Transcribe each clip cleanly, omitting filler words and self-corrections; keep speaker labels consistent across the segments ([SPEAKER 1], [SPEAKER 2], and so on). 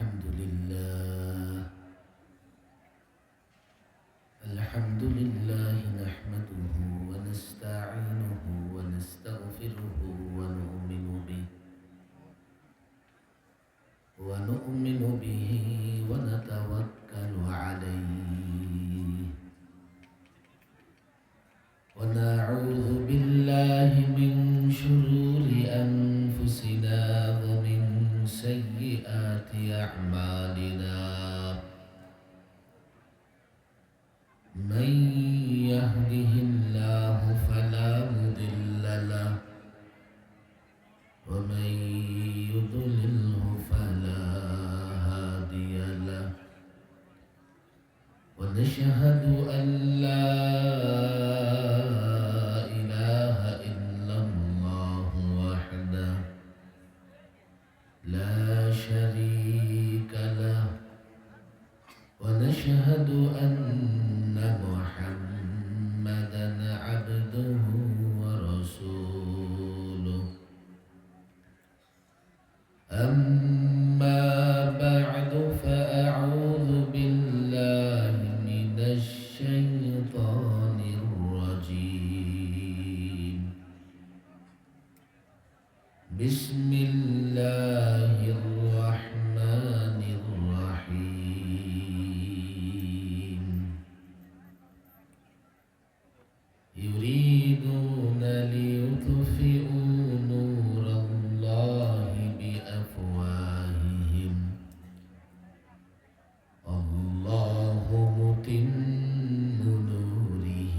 [SPEAKER 1] الحمد لله نحمده ونستعينه ونستغفره ونؤمن به ونتوكل عليه ونعوذ بالله من شرور أنفسنا ومن سيئات أعمالنا. من يهده الله فلا مضل له ومن يضلله فلا هادي له. ونشهد أن لا إله إلا الله وحده لا شريك له. ونشهد أن محمدا عبده ورسوله. أما بعد فأعوذ بالله من الشيطان الرجيم. بسم الله الرحمن الرحيم. يريدون ليطفئوا نور الله بأفواههم الله متم نوره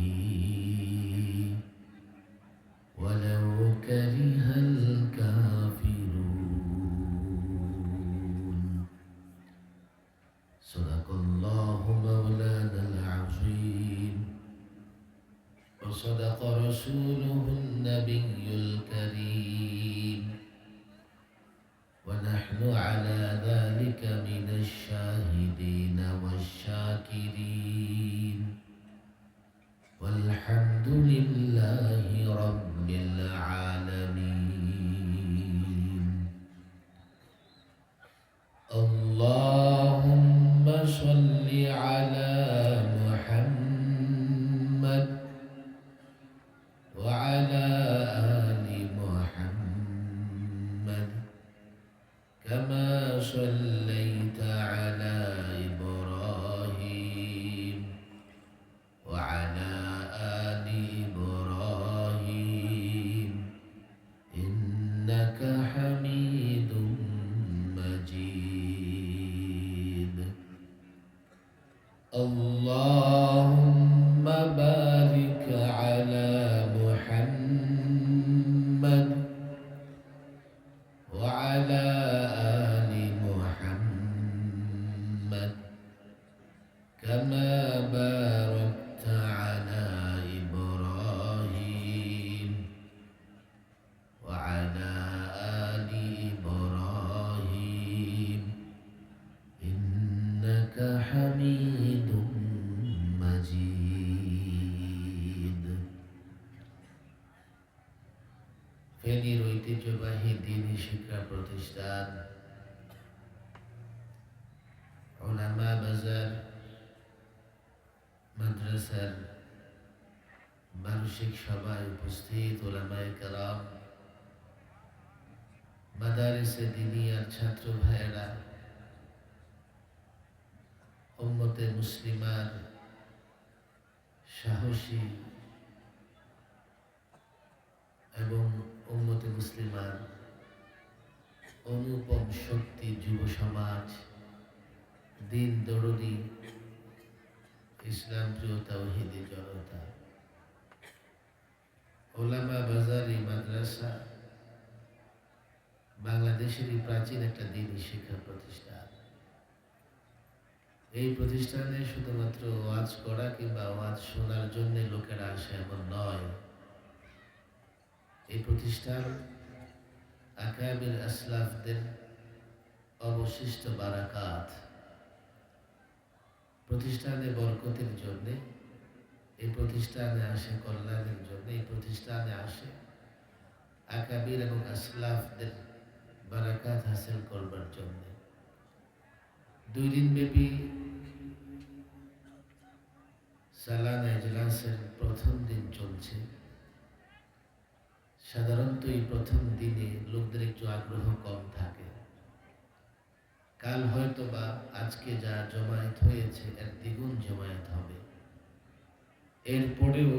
[SPEAKER 1] ولو كره الكافرون. صدق الله مولانا العظيم وصدق رسوله النبي الكريم ونحن على ذلك من الشاهدين والشاكرين والحمد لله رب العالمين. اللهم صل على محمد وعلى آل محمد كما صليت على إبراهيم وعلى آل إبراهيم إنك حميد مجيد. اللهم بارك على محمد وعلى آل محمد كما باركت على إبراهيم وعلى آل إبراهيم إنك حميد مجيد. ফেনীর ঐতিহ্যবাহী দ্বীনি শিক্ষা প্রতিষ্ঠান উলামা বাজার মাদ্রাসার মানসিক সভায় উপস্থিত উলামায়ে কেরাম, মাদারিসে দ্বীনিয়ার ছাত্র ভাইয়েরা, উম্মতে মুসলিমার সাহসী এবং উম্মতে মুসলিমার অনুপম শক্তি যুব সমাজ, দিন দরদি ইসলাম প্রিয় তাওহীদি জনতা, উলামা বাজারি মাদ্রাসা বাংলাদেশেরই প্রাচীন একটা দ্বীনি শিক্ষা প্রতিষ্ঠান। এই প্রতিষ্ঠানে শুধুমাত্র ওয়াজ করা কিংবা ওয়াজ শোনার জন্য লোকেরা আসে এমন নয়। এই প্রতিষ্ঠান আকাবির আসলাফদের অবশিষ্ট বারাকাত। প্রতিষ্ঠানে বরকতের জন্য, এই প্রতিষ্ঠানে আসে কল্যাণের জন্য, এই প্রতিষ্ঠানে আসে আকাবির এবং আসলাফদের বারাকাত হাসিল করবার জন্য। 2 দিনব্যাপী সালানা এজলাসের প্রথম দিন চলছে। সাধারণত এই প্রথম দিনে লোকদের একটু আগ্রহ কম থাকে। কাল হয়তো বা আজকে যা জমায়েত হয়েছে এর দ্বিগুণ জমায়েত হবে। এরপরেও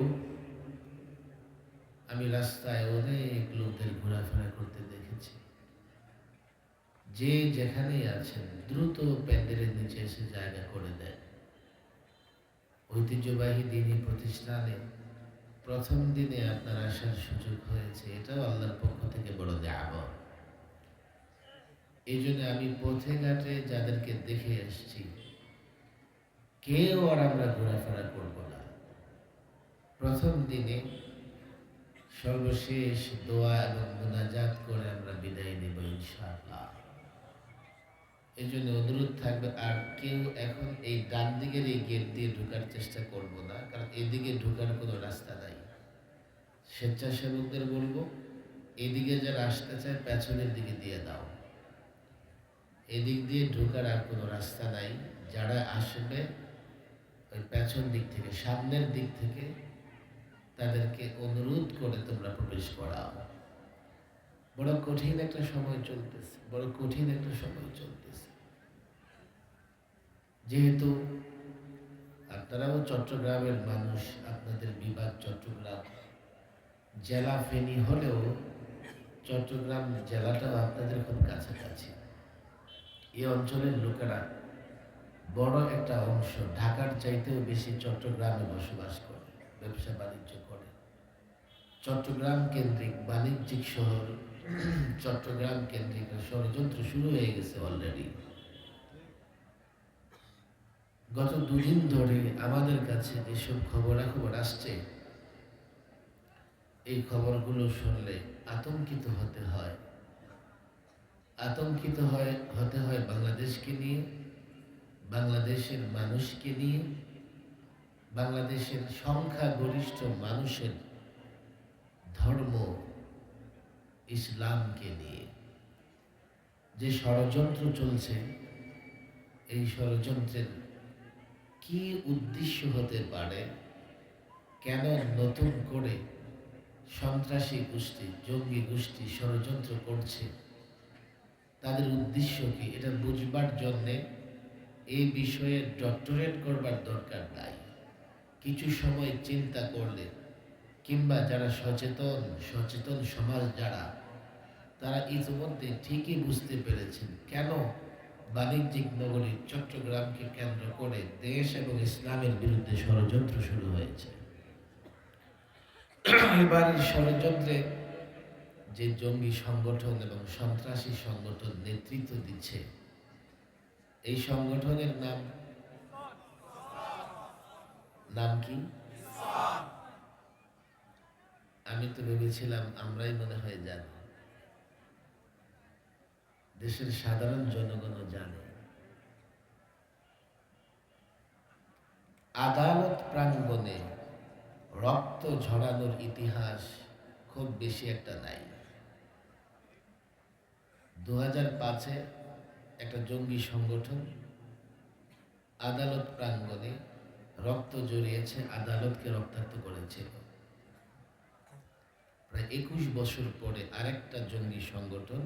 [SPEAKER 1] আমি রাস্তায় অনেক লোকদের ঘোরাফেরা করতে দেখেছি। যে যেখানেই আছেন দ্রুত প্যান্ডেলের নিচে এসে জায়গা করে দেন। ঐতিহ্যবাহী দিনী প্রতিষ্ঠানে প্রথম দিনে আপনার আসার সুযোগ হয়েছে, এটাও আল্লাহর পক্ষ থেকে বড় নিয়ামত। এই জন্য আমি পথে ঘাটে যাদেরকে দেখে এসছি, কেউ আর আমরা ঘোরাফেরা করব না। প্রথম দিনে সর্বশেষ দোয়া এবং মুনাজাত করে আমরা বিদায় নেব ইনশাআল্লাহ। এই জন্য অনুরোধ থাকবে, আর কেউ এখন এই ডান দিকের এই গেট দিয়ে ঢোকার চেষ্টা করব না, কারণ এদিকে ঢোকার কোনো রাস্তা নাই। স্বেচ্ছাসেবকদের বলবো, এদিকে যারা আসতে চায় পেছনের দিকে দিয়ে দাও। এদিক দিয়ে ঢোকার আর কোনো রাস্তা নাই। যারা আসবে ওই পেছন দিক থেকে, সামনের দিক থেকে তাদেরকে অনুরোধ করে তোমরা প্রবেশ করাও। বড় কঠিন একটা সময় চলতেছে, বড় কঠিন একটা সময় চলতেছে। যেহেতু আপনারাও চট্টগ্রামের মানুষ, আপনাদের বিভাগ চট্টগ্রাম, জেলা ফেনী হলেও চট্টগ্রাম জেলাটাও আপনাদের খুব কাছাকাছি। এই অঞ্চলের লোকেরা বড় একটা অংশ ঢাকার চাইতেও বেশি চট্টগ্রামে বসবাস করে, ব্যবসা বাণিজ্য করে। চট্টগ্রাম কেন্দ্রিক বাণিজ্যিক শহর, চট্টগ্রাম কেন্দ্রিক ষড়যন্ত্র শুরু হয়ে গেছে অলরেডি। গত 2 দিন ধরে আমাদের কাছে যেসব খবরাখবর আসছে, এই খবরগুলো শুনলে আতঙ্কিত হতে হয়। আতঙ্কিত হতে হয় বাংলাদেশকে নিয়ে, বাংলাদেশের মানুষকে নিয়ে, বাংলাদেশের সংখ্যাগরিষ্ঠ মানুষের ধর্ম ইসলামকে নিয়ে। যে ষড়যন্ত্র চলছে, এই ষড়যন্ত্রের কি উদ্দেশ্য হতে পারে, কেন নতুন করে সন্ত্রাসী গোষ্ঠী, জঙ্গি গোষ্ঠী ষড়যন্ত্র করছে, তাদের উদ্দেশ্য কি, এটা বুঝবার জন্যে এই বিষয়ে ডক্টরেট করবার দরকার নাই। কিছু সময় চিন্তা করলে, কিংবা যারা সচেতন সমাজ যারা, তারা ইতিমধ্যে ঠিকই বুঝতে পেরেছেন কেন বাণিজ্যিক নগরী চট্টগ্রামকে কেন্দ্র করে দেশ এবং ইসলামের বিরুদ্ধে ষড়যন্ত্র শুরু হয়েছে। এবার ষড়যন্ত্রে যে জঙ্গি সংগঠন এবং সন্ত্রাসী সংগঠন নেতৃত্ব দিচ্ছে, এই সংগঠনের নাম কি? আমি তো ভেবেছিলাম আমরাই মনে হয় জানি, দেশের সাধারণ জনগণও জানে। আদালত প্রাঙ্গণে রক্ত ঝরানোর ইতিহাস খুব বেশি একটা নাই। 2005-এ একটা জঙ্গি সংগঠন আদালত প্রাঙ্গণে রক্ত জড়িয়েছে, আদালতকে রক্তাক্ত করেছিল। প্রায় 21 বছর পরে আরেকটা জঙ্গি সংগঠন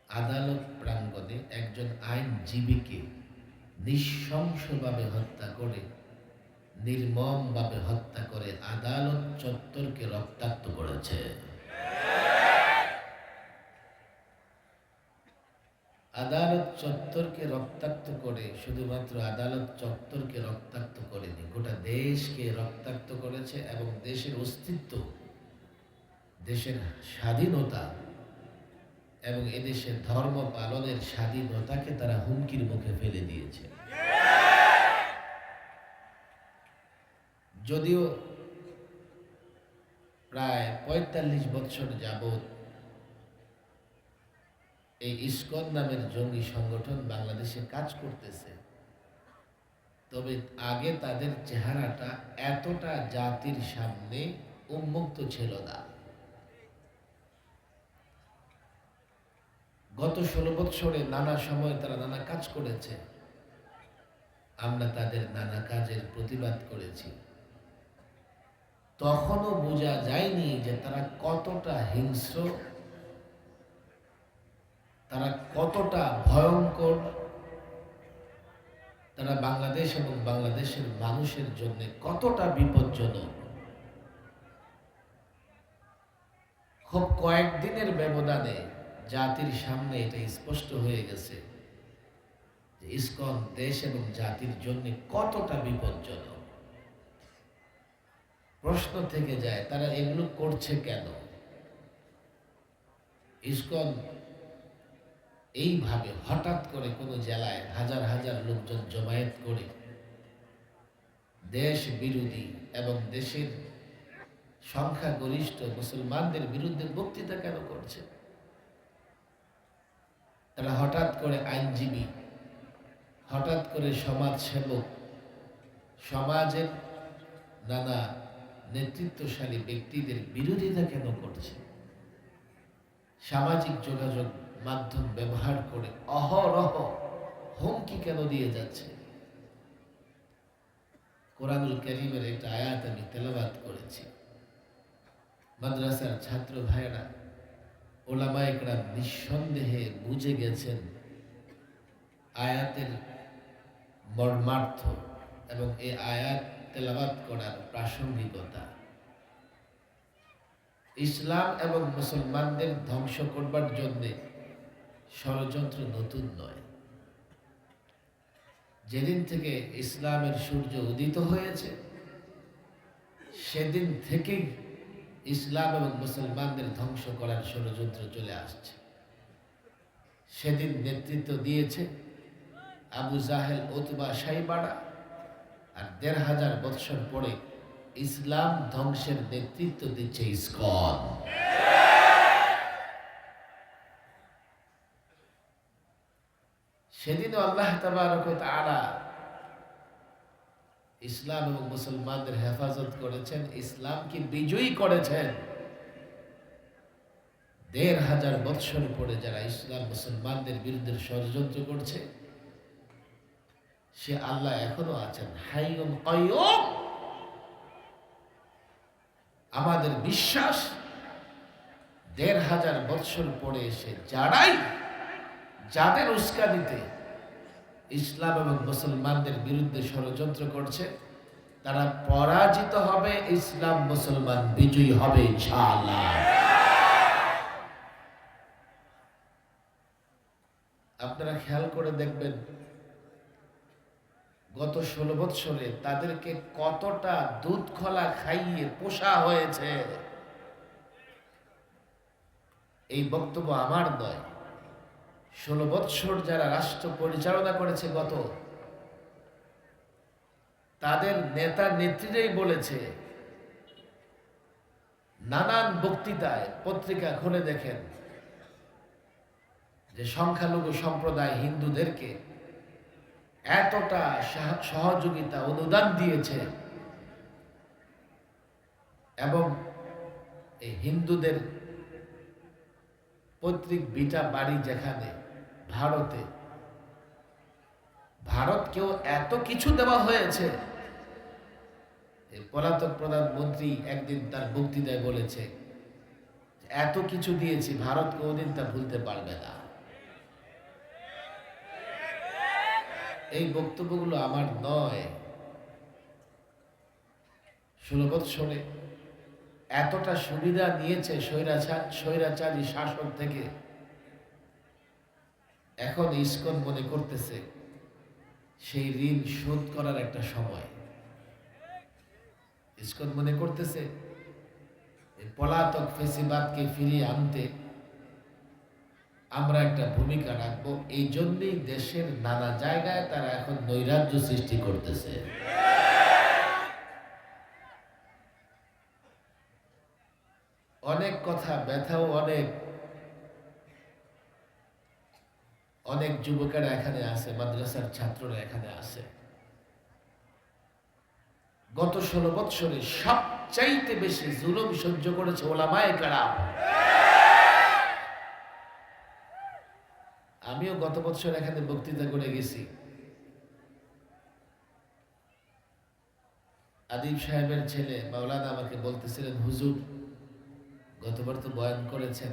[SPEAKER 1] আদালত প্রাঙ্গণে একজন আইনজীবীকে নৃশংসভাবে হত্যা করে, নির্মমভাবে হত্যা করে আদালত চত্বরকে রক্তাক্ত করেছে। আদালত চত্বরকে রক্তাক্ত করে শুধুমাত্র আদালত চত্বরকে রক্তাক্ত করেনি, গোটা দেশকে রক্তাক্ত করেছে এবং দেশের অস্তিত্ব, দেশের স্বাধীনতা এবং এদেশের ধর্ম পালনের স্বাধীনতাকে তারা হুমকির মুখে ফেলে দিয়েছে। যদিও প্রায় ৪৫ বছর যাবৎ এই ইসকন নামের জঙ্গি সংগঠন বাংলাদেশে কাজ করতেছে, তবে আগে তাদের চেহারাটা এতটা জাতির সামনে উন্মুক্ত ছিল না। গত 16 বৎসরে নানা সময় তারা নানা কাজ করেছে, আমরা তাদের নানা কাজের প্রতিবাদ করেছি। তখনও বোঝা যায়নি যে তারা কতটা হিংস্র, তারা কতটা ভয়ঙ্কর, তারা বাংলাদেশ এবং বাংলাদেশের মানুষের জন্য কতটা বিপজ্জনক। খুব কয়েকদিনের ব্যবধানে জাতির সামনে এটা স্পষ্ট হয়ে গেছে যে ইসকন দেশ এবং জাতির জন্য কতটা বিপজ্জনক। প্রশ্ন থেকে যায় তারা এগুলো করছে কেন? ইসকন এইভাবে হঠাৎ করে কোনো জেলায় হাজার হাজার লোকজন জমায়েত করে দেশ বিরোধী এবং দেশের সংখ্যাগরিষ্ঠ মুসলমানদের বিরুদ্ধে বক্তৃতা কেন করছে? তারা হঠাৎ করে আইনজীবী, হঠাৎ করে সমাজসেবক, সমাজের নানা নেতৃত্বশালী ব্যক্তিদের বিরোধিতা কেন করছে? সামাজিক যোগাযোগ মাধ্যম ব্যবহার করে অহরহ হুমকি কেন দিয়ে যাচ্ছে? কোরআনুল কারীমের একটা আয়াত আমি তেলাওয়াত করেছি। মাদ্রাসার ছাত্র ভাইয়েরা, ওলামায়ে কেরাম নিঃসন্দেহে বুঝে গেছেন আয়াতের মর্মার্থ এবং এই আয়াত তেলাওয়াত করার প্রাসঙ্গিকতা। ইসলাম এবং মুসলমানদের ধ্বংস করবার জন্য ষড়যন্ত্র নতুন নয়। যেদিন থেকে ইসলামের সূর্য উদিত হয়েছে সেদিন থেকেই ইসলাম এবং মুসলমানদের ধ্বংস করার ষড়যন্ত্র চলে আসছে। সেদিন নেতৃত্ব দিয়েছে আবু জাহেল, উতবা, শাইবারা, আর ১৫০০ বৎসর পরে ইসলাম ধ্বংসের নেতৃত্ব দিচ্ছে ইসকন। সেদিনও আল্লাহ তাবারক ওয়া তাআলা ইসলাম এবং মুসলমানদের হেফাজত করেছেন, ইসলামকে বিজয়ী করেছেন। ১৫০০ বৎসর পরে যারা ইসলাম মুসলমানদের বিরুদ্ধে ষড়যন্ত্র করছে, সে আল্লাহ এখনো আছেন, হাইয়ুন কাইয়ুম। আমাদের বিশ্বাস ১৫০০ বৎসর পরে এসে যাদের উস্কানিতে ইসলাম এবং মুসলমানদের বিরুদ্ধে ষড়যন্ত্র করছে তারা পরাজিত হবে, ইসলাম মুসলমান বিজয়ী হবে ইনশাআল্লাহ। আপনারা খেয়াল করে দেখবেন গত 16 বৎসরে তাদেরকে কতটা দুধ খোলা খাইয়ে পোষা হয়েছে। এই বক্তব্য আমার নয়, 16 বৎসর যারা রাষ্ট্র পরিচালনা করেছে গত, তাদের নেতা নেত্রীরাই বলেছে, নানান বক্তৃতায় পত্রিকা খুলে দেখেন যে সংখ্যালঘু সম্প্রদায় হিন্দুদেরকে এতটা সহযোগিতা অনুদান দিয়েছে এবং এই হিন্দুদের পৈতৃক ভিটা বাড়ি যেখানে ভারতকেও এত কিছু দেওয়া হয়েছে। পলাতক প্রধানমন্ত্রী একদিন তার বক্তৃতায় বলেছে, এত কিছু দিয়েছি, ভারত কোনদিন তা ভুলতে পারবে না। এই বক্তব্যগুলো আমার নয়। 16 বৎসরে এতটা সুবিধা নিয়েছে স্বৈরাচারী শাসন থেকে, এখন ইসকন মনে করতেছে সেই ঋণ শোধ করার একটা সময়। ইসকন মনে করতেছে পলাতক ফেসিবাদকে ফিরিয়ে আনতে আমরা একটা ভূমিকা রাখবো। এই জন্যই দেশের নানা জায়গায় তারা এখন নৈরাজ্য সৃষ্টি করতেছে। অনেক কথা, ব্যথাও অনেক যুবকেরা এখানে আছে, মাদ্রাসার ছাত্ররা এখানে আছে। গত 16 বৎসরে সবচাইতে বেশি জুলুম সহ্য করেছে ওলামায়ে কেরাম। আমিও গত বছর এখানে বক্তৃতা করে গেছি। আদিব সাহেবের ছেলে মাওলানা আমাকে বলতেছিলেন, হুজুর গতবার তো বয়ান করেছেন,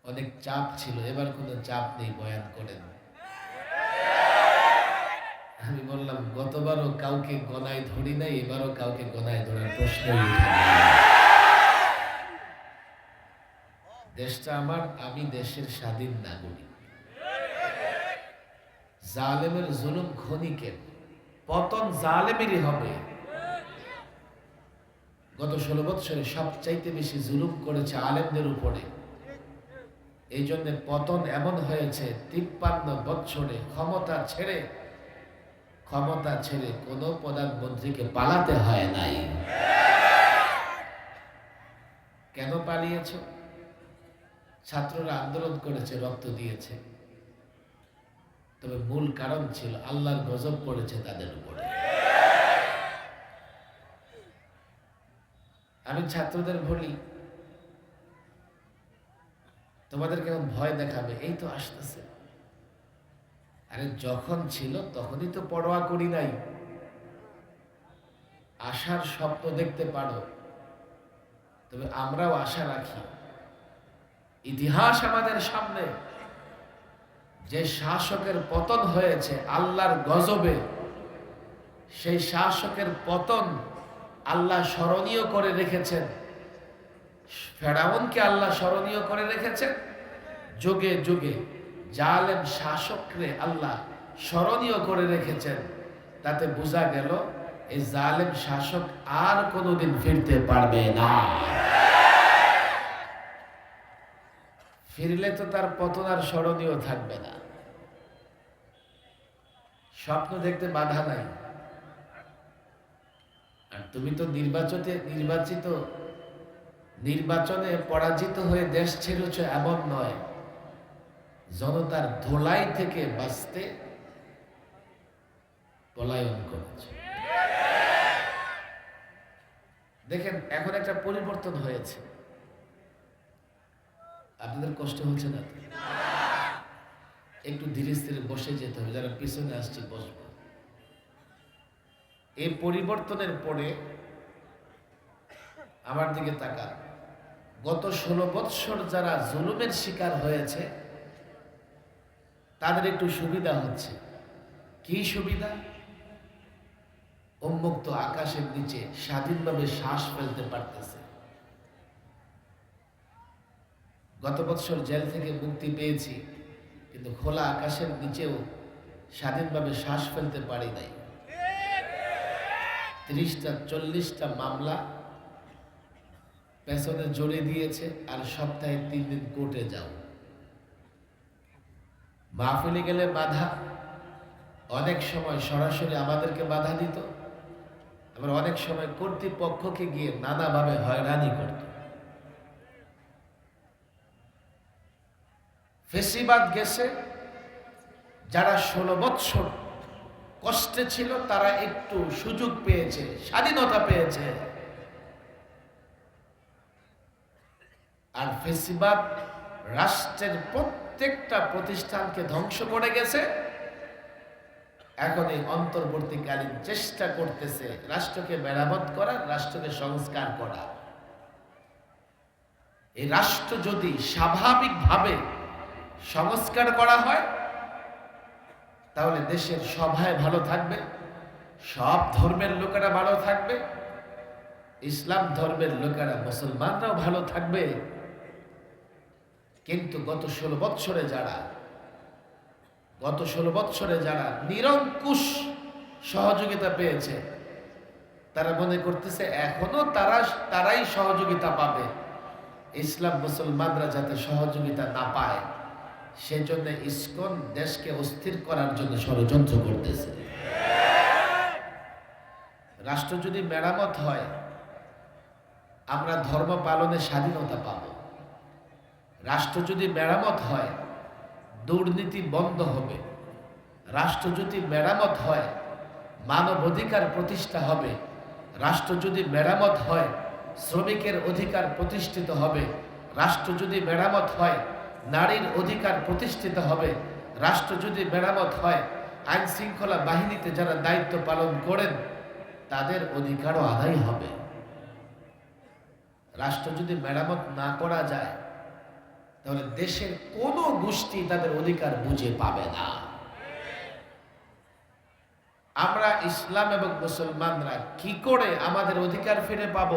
[SPEAKER 1] অনেক চাপ ছিল, এবার কোনো চাপ নেই, বয়ান করেন। আমি বললাম, গতবারও কাউকে গনায় ধরি নাই, এবারও কাউকে গনায় ধরার প্রশ্নই উঠে না। দেশটা আমার, আমি দেশের স্বাধীন নাগরিক। জালেমের জুলুম ক্ষণিকের, পতন জালেমেরই হবে। গত 16 বৎসরে সবচাইতে বেশি জুলুম করেছে আলেমদের উপরে। এই জন্য পতন এমন হয়েছে, 53 বৎসরে ক্ষমতা ছেড়ে কোন প্রধানমন্ত্রীকে পালাতে হয় নাই। কেন পালিয়েছ? ছাত্ররা আন্দোলন করেছে, রক্ত দিয়েছে, তবে মূল কারণ ছিল আল্লাহর গজব পড়েছে তাদের উপরে। আমি ছাত্রদের বলি, তোমাদের কেমন ভয় দেখাবে, এই তো আসতেছে। আরে যখন ছিল তখনই তো পরোয়া করি নাই। আশার স্বপ্ন দেখতে পারো, তবে আমরাও আশা রাখি। ইতিহাস আমাদের সামনে, যে শাসকের পতন হয়েছে আল্লাহর গজবে, সেই শাসকের পতন আল্লাহ স্মরণীয় করে রেখেছেন। ফেরাউনকে আল্লাহ স্মরণীয় করে রেখেছেন, যুগে যুগে জালেম শাসকরে আল্লাহ স্মরণীয় করে রেখেছেন। তাতে বোঝা গেল এই জালেম শাসক আর কোনোদিন ফিরতে পারবে না। ফিরলে তো তার পতন আর স্মরণীয় থাকবে না। স্বপ্ন দেখতে বাধা নাই। আর তুমি তো নির্বাচনে পরাজিত হয়ে দেশ ছেড়েছ এমন নয়, জনতার ধোলাই থেকে বাঁচতে পলায়ন করেছ। দেখেন এখন একটা পরিবর্তন হয়েছে, আপনাদের কষ্ট হচ্ছে না? একটু ধীরে স্থিরে বসে যেতে হবে, যারা পিছনে আসছে বসবো। এই পরিবর্তনের পরে আমার দিকে তাকান। গত 16 বৎসর যারা জুলুমের শিকার হয়েছে তাদের একটু সুবিধা হচ্ছে। কি সুবিধা? উন্মুক্ত আকাশের নিচে স্বাধীনভাবে শ্বাস ফেলতে পারতেছে। গত বৎসর জেল থেকে মুক্তি পেয়েছি, কিন্তু খোলা আকাশের নিচেও স্বাধীনভাবে শ্বাস ফেলতে পারি নাই। 30টা 40টা মামলা পেছনে জড়িয়ে দিয়েছে, আর সপ্তাহে 3 দিন কোর্টে যাও। মাহফিলে গেলে বাধা, অনেক সময় সরাসরি আমাদেরকে বাধা দিত, আবার অনেক সময় কর্তৃপক্ষকে গিয়ে নানাভাবে হয়রানি করত। ফেসিবাদ গেছে, যারা 16 বৎসর কষ্টে ছিল তারা একটু সুযোগ পেয়েছে, স্বাধীনতা পেয়েছে। আর ফেসিবাদ রাষ্ট্রের প্রত্যেকটা প্রতিষ্ঠানকে ধ্বংস করে গেছে। এখন এই অন্তর্বর্তীকালীন চেষ্টা করতেছে রাষ্ট্রকে মেরামত করার, রাষ্ট্রকে সংস্কার করা। এই রাষ্ট্র যদি স্বাভাবিকভাবে সংস্কার করা হয়, তাহলে দেশের সবাই ভালো থাকবে, সব ধর্মের লোকেরা ভালো থাকবে, ইসলাম ধর্মের লোকেরা মুসলমানরাও ভালো থাকবে। কিন্তু গত 16 বৎসরে যারা নিরঙ্কুশ সহযোগিতা পেয়েছে, তারা মনে করতেছে এখনো তারাই সহযোগিতা পাবে। ইসলাম মুসলমানরা যাতে সহযোগিতা না পায়, সেজন্য ইসকন দেশকে অস্থির করার জন্য ষড়যন্ত্র করতেছে। রাষ্ট্র যদি মেরামত হয়, আমরা ধর্ম পালনের স্বাধীনতা পাব। রাষ্ট্র যদি মেরামত হয়, দুর্নীতি বন্ধ হবে। রাষ্ট্র যদি মেরামত হয়, মানবাধিকার প্রতিষ্ঠা হবে। রাষ্ট্র যদি মেরামত হয়, শ্রমিকের অধিকার প্রতিষ্ঠিত হবে। রাষ্ট্র যদি মেরামত হয়, নারীর অধিকার প্রতিষ্ঠিত হবে। রাষ্ট্র যদি মেরামত হয়, আইন শৃঙ্খলা বাহিনীতে যারা দায়িত্ব পালন করেন তাদের অধিকারও আদায় হবে। রাষ্ট্র যদি মেরামত না করা যায় তাহলে দেশের কোনো গোষ্ঠী তাদের অধিকার বুঝে পাবে না। আমরা ইসলাম এবং মুসলমানরা কি করে আমাদের অধিকার ফিরে পাব?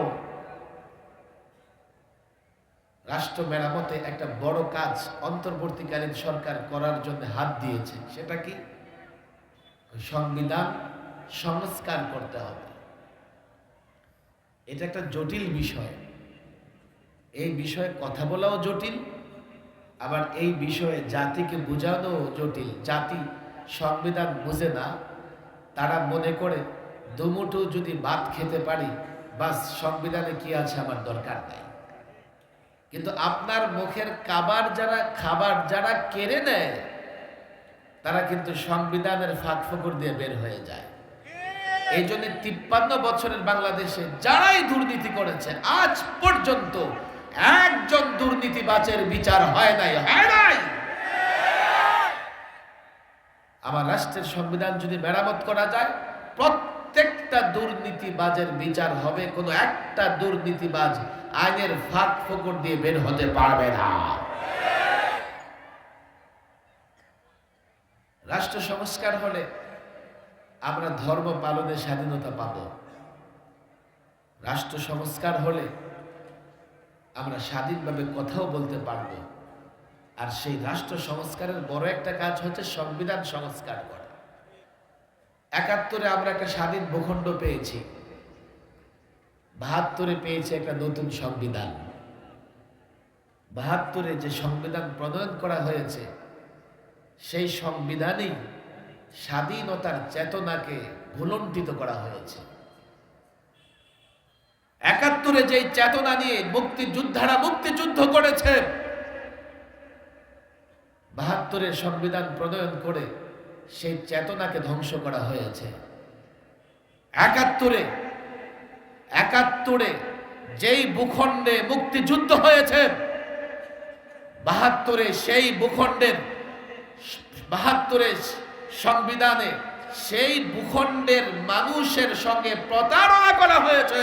[SPEAKER 1] রাষ্ট্র মেরামতে একটা বড় কাজ অন্তর্বর্তীকালীন সরকার করার জন্য হাত দিয়েছে। সেটা কি? সংবিধান সংস্কার করতে হবে। এটা একটা জটিল বিষয়। এই বিষয়ে কথা বলাও জটিল, আবার এই বিষয়ে জাতিকে বোঝানো জটিল। জাতি সংবিধান বুঝে না, তারা মনে করে দুমুঠো যদি ভাত খেতে পারি বাস সংবিধানে কি আছে আমার দরকার নাই। কিন্তু আপনার মুখের খাবার যারা কেড়ে নেয় তারা কিন্তু সংবিধানের ফাঁক ফোকর দিয়ে বের হয়ে যায়। এই জন্য 53 বছরের বাংলাদেশে যারাই দুর্নীতি করেছে আজ পর্যন্ত একজন দুর্নীতিবাজের বিচার হয় নাই। আমার রাষ্ট্রের সংবিধান যদি মেরামত করা যায়, প্রত্যেকটা দুর্নীতিবাজের বিচার হবে। কোনো একটা দুর্নীতিবাজ আইনের ফাঁক ফোকর দিয়ে বের হতে পারবে না। রাষ্ট্র সংস্কার হলে আমরা ধর্ম পালনের স্বাধীনতা পাব। রাষ্ট্র সংস্কার হলে আমরা স্বাধীনভাবে কথাও বলতে পারব। আর সেই রাষ্ট্র সংস্কারের বড় একটা কাজ হচ্ছে সংবিধান সংস্কার করা। 71-এ আমরা একটা স্বাধীন ভূখণ্ড পেয়েছি, 72-এ পেয়েছি একটা নতুন সংবিধান। 72-এ যে সংবিধান প্রণয়ন করা হয়েছে সেই সংবিধানেই স্বাধীনতার চেতনাকে ভুলণ্ঠিত করা হয়েছে। 71-এ যে চেতনা নিয়ে মুক্তিযোদ্ধারা মুক্তিযুদ্ধ করেছে, 72-এর সংবিধান প্রণয়ন করে সেই চেতনাকে ধ্বংস করা হয়েছে। 71-এ যেই ভূখণ্ডে মুক্তিযুদ্ধ হয়েছে, 72-এ সেই ভূখণ্ডের 72-এর সংবিধানে সেই ভূখণ্ডের মানুষের সঙ্গে প্রতারণা করা হয়েছে।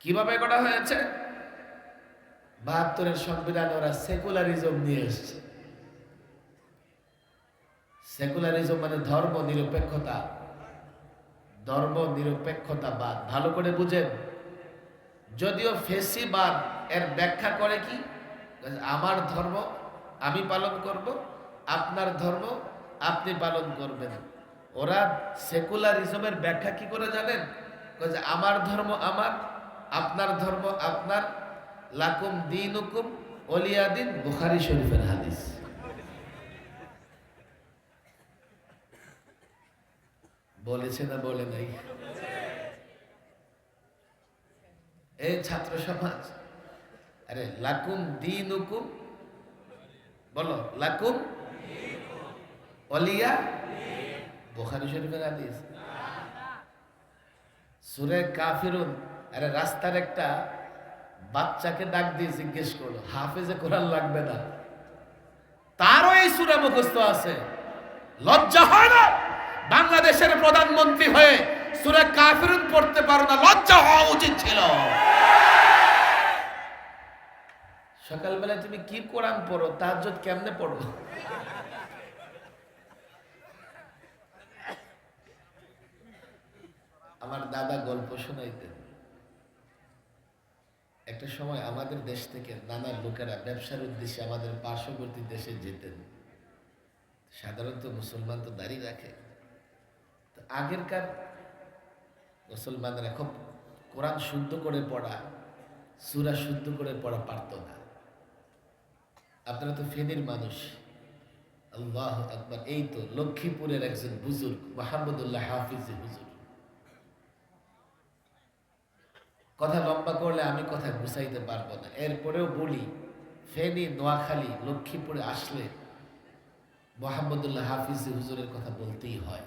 [SPEAKER 1] কিভাবে করা হয়েছে? 72-এর সংবিধানে ওরা সেকুলারিজম নিয়ে এসেছে। সেকুলারিজম মানে ধর্ম নিরপেক্ষতা, ধর্ম নিরপেক্ষতাবাদ। ভালো করে বুঝেন। যদিও ফেসিবাদ এর ব্যাখ্যা করে কি, আমার ধর্ম আমি পালন করব, আপনার ধর্ম আপনি পালন করবেন। ওরা সেকুলারিজমের ব্যাখ্যা কি করে জানেন? আমার ধর্ম আমার, আপনার ধর্ম আপনার, লাকুম দীনুকুম ওলিয়া দিন। বুখারী শরীফের হাদিস। বলেছে না বলে নাই? এই ছাত্র সমাজ, আরে লাকুম দীনুকুম বলো, লাকুম ওলিয়া। বুখারী শরীফের হাদিস। সূরা কাফিরুন। আরে রাস্তার একটা বাচ্চাকে ডাক দিয়ে জিজ্ঞেস করলো, হাফেজে কোরআন লাগবে না, তারও এই সূরা মুখস্থ আছে। লজ্জা হয় না? বাংলাদেশের প্রধানমন্ত্রী হয়ে সূরা কাফিরুন পড়তে পারো না? লজ্জা হওয়া উচিত ছিল। সকালবেলা তুমি কি কোরআন পড়ো? তাহাজ্জুদ কেমনে পড়ো? আমার দাদা গল্প শোনাইতেন। একটা সময় আমাদের দেশ থেকে নানা লোকেরা ব্যবসার উদ্দেশ্যে আমাদের পার্শ্ববর্তী দেশে যেতেন। সাধারণত মুসলমান তো দাঁড়িয়ে রাখে। তো আগেরকার মুসলমানরা খুব কোরআন শুদ্ধ করে পড়া, সূরা শুদ্ধ করে পড়া পারত না। আপনারা তো ফেনীর মানুষ। আল্লাহু আকবার। এই তো লক্ষ্মীপুরের একজন বুজুর্গ মাহমুদুল্লাহ হাফিজ হুজুর। কথা লম্বা করলে আমি কথা গুছাইতে পারবো না, এরপরেও বলি, ফেনী, নোয়াখালী, লক্ষ্মীপুরে আসলে মোহাম্মদুল্লাহ হাফিজ হুজুরের কথা বলতেই হয়।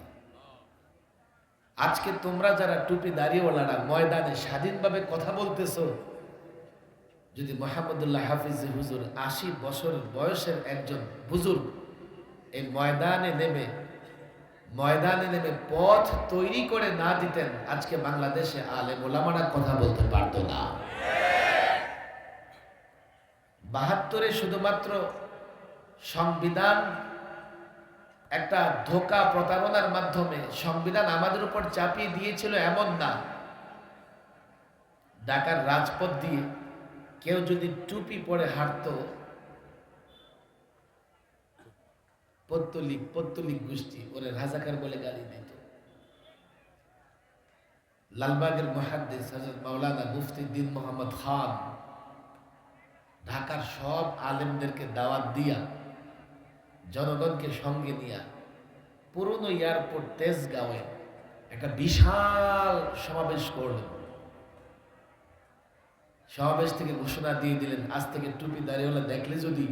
[SPEAKER 1] আজকে তোমরা যারা টুপি দাড়িওয়ালারা ময়দানে স্বাধীনভাবে কথা বলতেছো, যদি মোহাম্মদুল্লাহ হাফিজ হুজুর ৮০ বছর বয়সের একজন বুজুর্গ এই ময়দানে নেমে পথ তৈরি করে না দিতেন, আজকে বাংলাদেশে আলেম ওলামারা কথা বলতে পারতো না। ৭২-এ শুধুমাত্র সংবিধান একটা ধোঁকা প্রতারণার মাধ্যমে সংবিধান আমাদের উপর চাপিয়ে দিয়েছিল এমন না। ঢাকার রাজপথ দিয়ে কেউ যদি টুপি পরে হাঁটতো, পত্তলিক গোষ্ঠী ওরে রাজাকার বলে গালি দিত। লালবাগের মুহাদ্দিস হযরত মাওলানা মুফতি দ্বীন মোহাম্মদ খান ঢাকার সব আলেমদেরকে দাওয়াত দিয়া, জনগণকে সঙ্গে নিয়া পুরনো এয়ারপোর্ট তেজগাঁওয়ে একটা বিশাল সমাবেশ করলেন। সমাবেশ থেকে ঘোষণা দিয়ে দিলেন, আজ থেকে টুপি দাড়িওয়ালা দেখলে যদি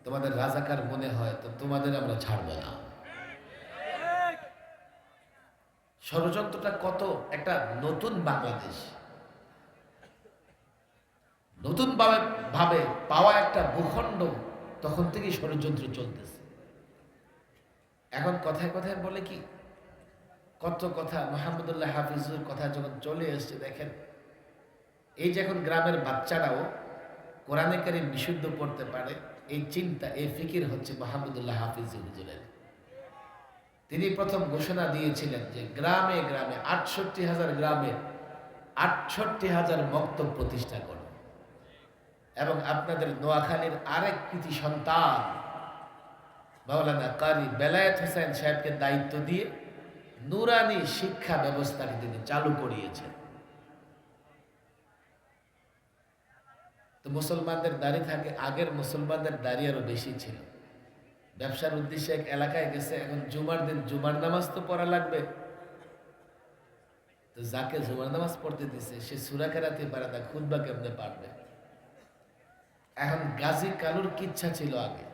[SPEAKER 1] তোমাদের রাজাকার মনে হয় তো তোমাদের আমরা ছাড়ব না। ষড়যন্ত্রটা কত একটা নতুন বাংলাদেশ, নতুন ভাবে পাওয়া একটা ভূখণ্ড, তখন থেকেই ষড়যন্ত্র চলতেছে। এখন কথায় কথায় বলে কি, কত কথা মোহাম্মদুল্লাহ হাফিজুর কথা যখন চলে এসছে, দেখেন এই যে এখন গ্রামের বাচ্চারাও কোরআনে কারীম বিশুদ্ধ পড়তে পারে, এই চিন্তা, এই ফিকির হচ্ছে মোহাম্মদুল্লাহ হাফিজ হুজুরের। তিনি প্রথম ঘোষণা দিয়েছিলেন যে গ্রামে গ্রামে ৬৮,০০০ গ্রামে ৬৮,০০০ মক্তব প্রতিষ্ঠা করবে, এবং আপনাদের নোয়াখালীর আরেক কৃতি সন্তান মাওলানা কারি বেলায়েত হোসেন সাহেবকে দায়িত্ব দিয়ে নুরানি শিক্ষা ব্যবস্থাকে তিনি চালু করিয়েছেন। তো মুসলমানদের দাড়ি থাকে, আগের মুসলমানদের দাড়ি আরো বেশি ছিল। ব্যবসার উদ্দেশ্যে এক এলাকায় গেছে, এখন জুমার দিন জুমার নামাজ তো পড়া লাগবে, তো যাকে জুমার নামাজ পড়তে দিছে সে সূরা কেরাতে পারে না, খুতবা কেমনে পারবে? এখন গাজী কালুর কি ইচ্ছা ছিল আগে,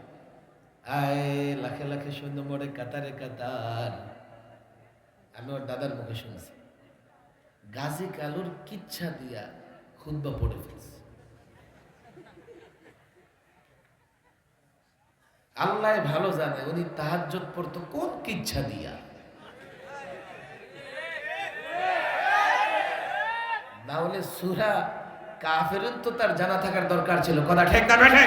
[SPEAKER 1] আয় লাখে লাখে সৈন্য মরে কাতারে কাতার, আমি ওর দাদার মুখে শুনছি, গাজী কালুর কিচ্ছা দিয়া খুতবা পড়ে ফেলছে। আল্লাহ ভালো জানে উনি তাহাজ্জুদ পড়তো কোন কিচ্ছা দিয়া। না হলে সূরা কাফিরুন তো তার জানা থাকার দরকার ছিল, কথা ঠিক না বেঠে?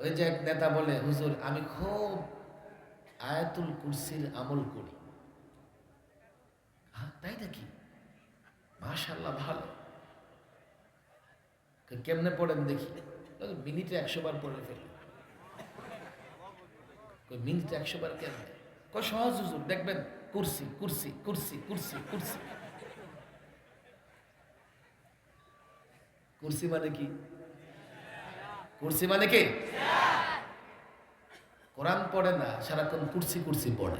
[SPEAKER 1] ওই যে এক নেতা বলে, হুজুর আমি খুব আয়াতুল কুরসির আমল করি। হ্যাঁ তাই নাকি? মাশাআল্লাহ ভালো, কেমনে পড়েন দেখি? মিনিটে ১০০ বার পড়ে ফেলি। মিনিটে ১০০ বার কেমনে? সহজ হুজুর, দেখবেন কুরসি কুরসি কুরসি কুরসি কুরসি। কুরসি মানে কি? কুরসি মানে কি? কোরআন পড়ে না, সারাক্ষণ কুরসি কুরসি পড়ে,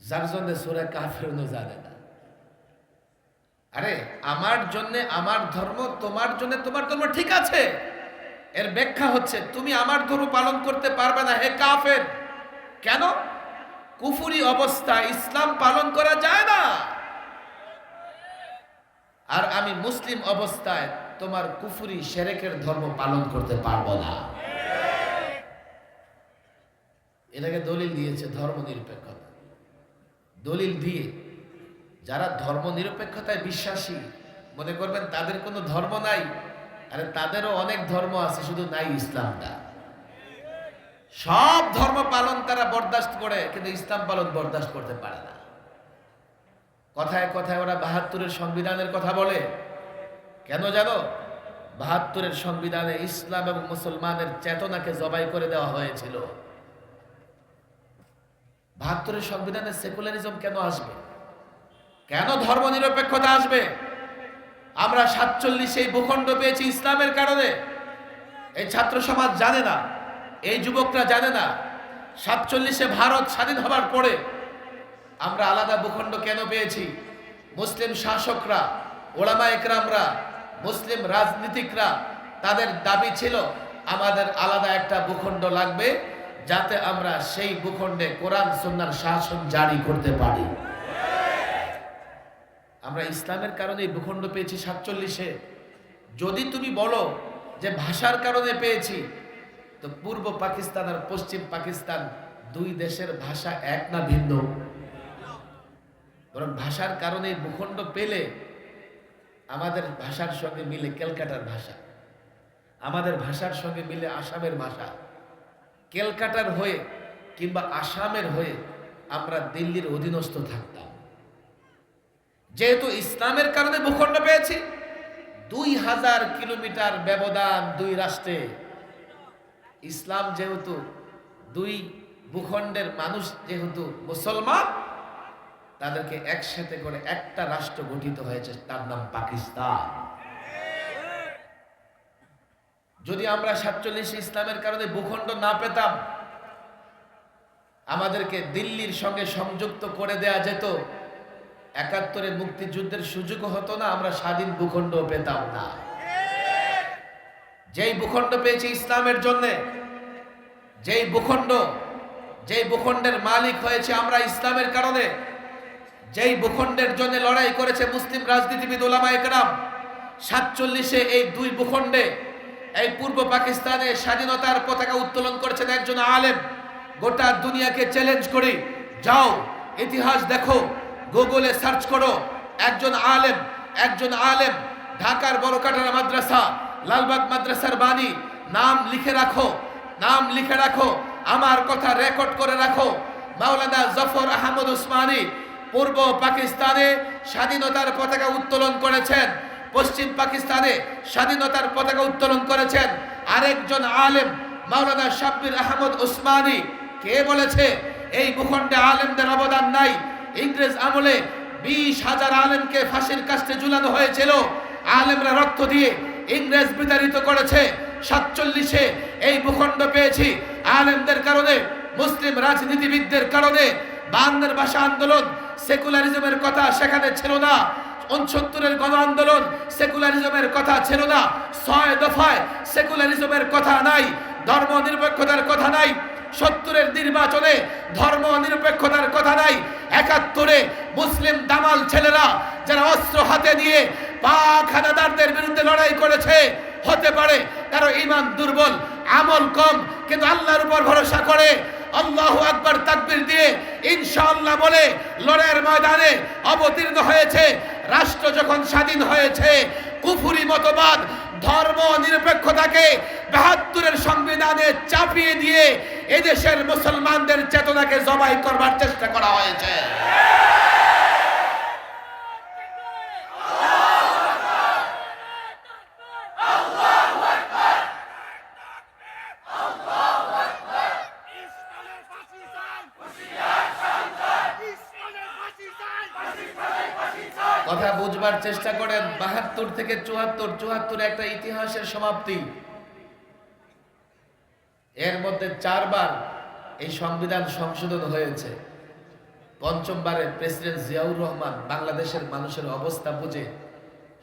[SPEAKER 1] যার জন্য সূরা কাফিরুনও জানে না। আরে আমার জন্য আমার ধর্ম, তোমার জন্য তোমার ধর্ম, ঠিক আছে। এর ব্যাখ্যা হচ্ছে তুমি আমার ধর্ম পালন করতে পারবে না, হে কাফের। কেন? কুফরি অবস্থায় ইসলাম পালন করা যায় না, আর আমি মুসলিম অবস্থায় তোমার কুফরি শিরকের ধর্ম পালন করতে পারবো না। এটাকে দলিল দিয়েছে ধর্ম নিরপেক্ষতা। দলিল দিয়ে যারা ধর্ম নিরপেক্ষতায় বিশ্বাসী মনে করবেন তাদের কোনো ধর্ম নাই, আরে তাদেরও অনেক ধর্ম আছে, শুধু নাই ইসলামটা। সব ধর্ম পালন তারা বরদাস্ত করে, কিন্তু ইসলাম পালন বরদাস্ত করতে পারে না। কথায় কথায় ওরা ৭২-এর সংবিধানের কথা বলে, কেন জানো? ৭২-এর সংবিধানে ইসলাম এবং মুসলমানের চেতনাকে জবাই করে দেওয়া হয়েছিল। ৭২-এর সংবিধানে সেকুলারিজম কেন আসবে? কেন ধর্ম নিরপেক্ষতা আসবে? আমরা ৪৭ এই ভূখণ্ড পেয়েছি ইসলামের কারণে। এই ছাত্র সমাজ জানে না, এই যুবকরা জানে না, ৪৭-এ ভারত স্বাধীন হবার পরে আমরা আলাদা ভূখণ্ড কেন পেয়েছি? মুসলিম শাসকরা, ওলামা একরামরা, মুসলিম রাজনীতিকরা, তাদের দাবি ছিল আমাদের আলাদা একটা ভূখণ্ড লাগবে, যাতে আমরা সেই ভূখণ্ডে কোরআন সুন্নাহর শাসন জারি করতে পারি। আমরা ইসলামের কারণে ভূখণ্ড পেয়েছি 47-এ। যদি তুমি বলো যে ভাষার কারণে পেয়েছি, তো পূর্ব পাকিস্তান আর পশ্চিম পাকিস্তান দুই দেশের ভাষা এক না ভিন্ন? বরং ভাষার কারণে ভূখণ্ড পেলে আমাদের ভাষার সঙ্গে মিলে ক্যালকাটার ভাষা, আমাদের ভাষার সঙ্গে মিলে আসামের ভাষা। ক্যালকাটার হয়ে কিংবা আসামের হয়ে আমরা দিল্লির অধীনস্থ থাকতাম। যেহেতু ইসলামের কারণে ভূখণ্ড পেয়েছি, 2000 কিলোমিটার ব্যবধান দুই রাষ্ট্রে। ইসলাম যেহেতু, দুই ভূখণ্ডের মানুষ যেহেতু মুসলমান, তাদেরকে একসাথে করে একটা রাষ্ট্র গঠিত হয়েছে, তার নাম পাকিস্তান। যদি আমরা 47 ইসলামের কারণে ভূখণ্ড না পেতাম, আমাদেরকে দিল্লির সঙ্গে সংযুক্ত করে দেয়া যেত, 71-এ মুক্তিযুদ্ধের সুযোগ হতো না, আমরা স্বাধীন ভূখণ্ড পেতাম না। যেই ভূখণ্ড পেয়েছি ইসলামের জন্য, যেই ভূখণ্ডের মালিক হয়েছে আমরা ইসলামের কারণে, যেই ভূখণ্ডের জন্য লড়াই করেছে মুসলিম রাজনীতিবিদ ওলামায়ে কেরাম, 47-এ এই দুই ভূখণ্ডে, এই পূর্ব পাকিস্তানে স্বাধীনতার পতাকা উত্তোলন করেছেন একজন আলেম। গোটা দুনিয়াকে চ্যালেঞ্জ করি, যাও ইতিহাস দেখো, গুগলে সার্চ করো, একজন আলেম ঢাকার বড়কাটারা মাদ্রাসা, লালবাগ মাদ্রাসার বাণী, নাম লিখে রাখো, আমার কথা রেকর্ড করে রাখো। মাওলানা জফর আহমদ উসমানী পূর্ব পাকিস্তানে স্বাধীনতার পতাকা উত্তোলন করেছেন, পশ্চিম পাকিস্তানে স্বাধীনতার পতাকা উত্তোলন করেছেন। আরেকজন আলেম মাওলানা শাব্বির আহমদ উসমানী, কে বলেছে এই ভূখণ্ডে আলেমদের অবদান নাই? ইংরেজ আমলে 20,000 আলেমকে ফাঁসির কাস্টে ঝুলানো হয়েছিল, আলেমরা রক্ত দিয়ে ইংরেজ বিতাড়িত করেছে। 47-এ এই ভূখণ্ড পেয়েছি আলেমদের কারণে, মুসলিম রাজনীতিবিদদের কারণে। 52-এর ভাষা আন্দোলন, সেকুলারিজমের কথা সেখানে ছিল না। 69-এর গণ আন্দোলন, সেকুলারিজমের কথা ছিল না। 6 দফায় সেকুলারিজমের কথা নাই, ধর্ম নিরপেক্ষতার কথা নাই। 70-এর নির্বাচনে ধর্ম নিরপেক্ষতার কথা নাই। 71-এ মুসলিম দামাল ছেলেরা যারা অস্ত্র হাতে নিয়ে পাক হানাদারদের বিরুদ্ধে লড়াই করেছে, হতে পারে কারো ঈমান দুর্বল, আমল কম, কিন্তু আল্লাহর উপর ভরসা করে আল্লাহু আকবার তাকবীর দিয়ে ইনশাআল্লাহ বলে লড়াইয়ের ময়দানে অবতীর্ণ হয়েছে। রাষ্ট্র যখন স্বাধীন হয়েছে, কুফরি মতবাদ, ধর্ম নিরপেক্ষতাকে 72-এর সংবিধানে চাপিয়ে দিয়ে এদেশের মুসলমানদের চেতনাকে জবাই করবার চেষ্টা করা হয়েছে। কথা বুঝবার চেষ্টা করেন। 72 থেকে 74 একটা ইতিহাসের সমাপ্তি। এর মধ্যে 4 বার এই সংবিধান সংশোধন হয়েছে। 5ম-বারে প্রেসিডেন্ট জিয়াউর রহমান বাংলাদেশের মানুষের অবস্থা বুঝে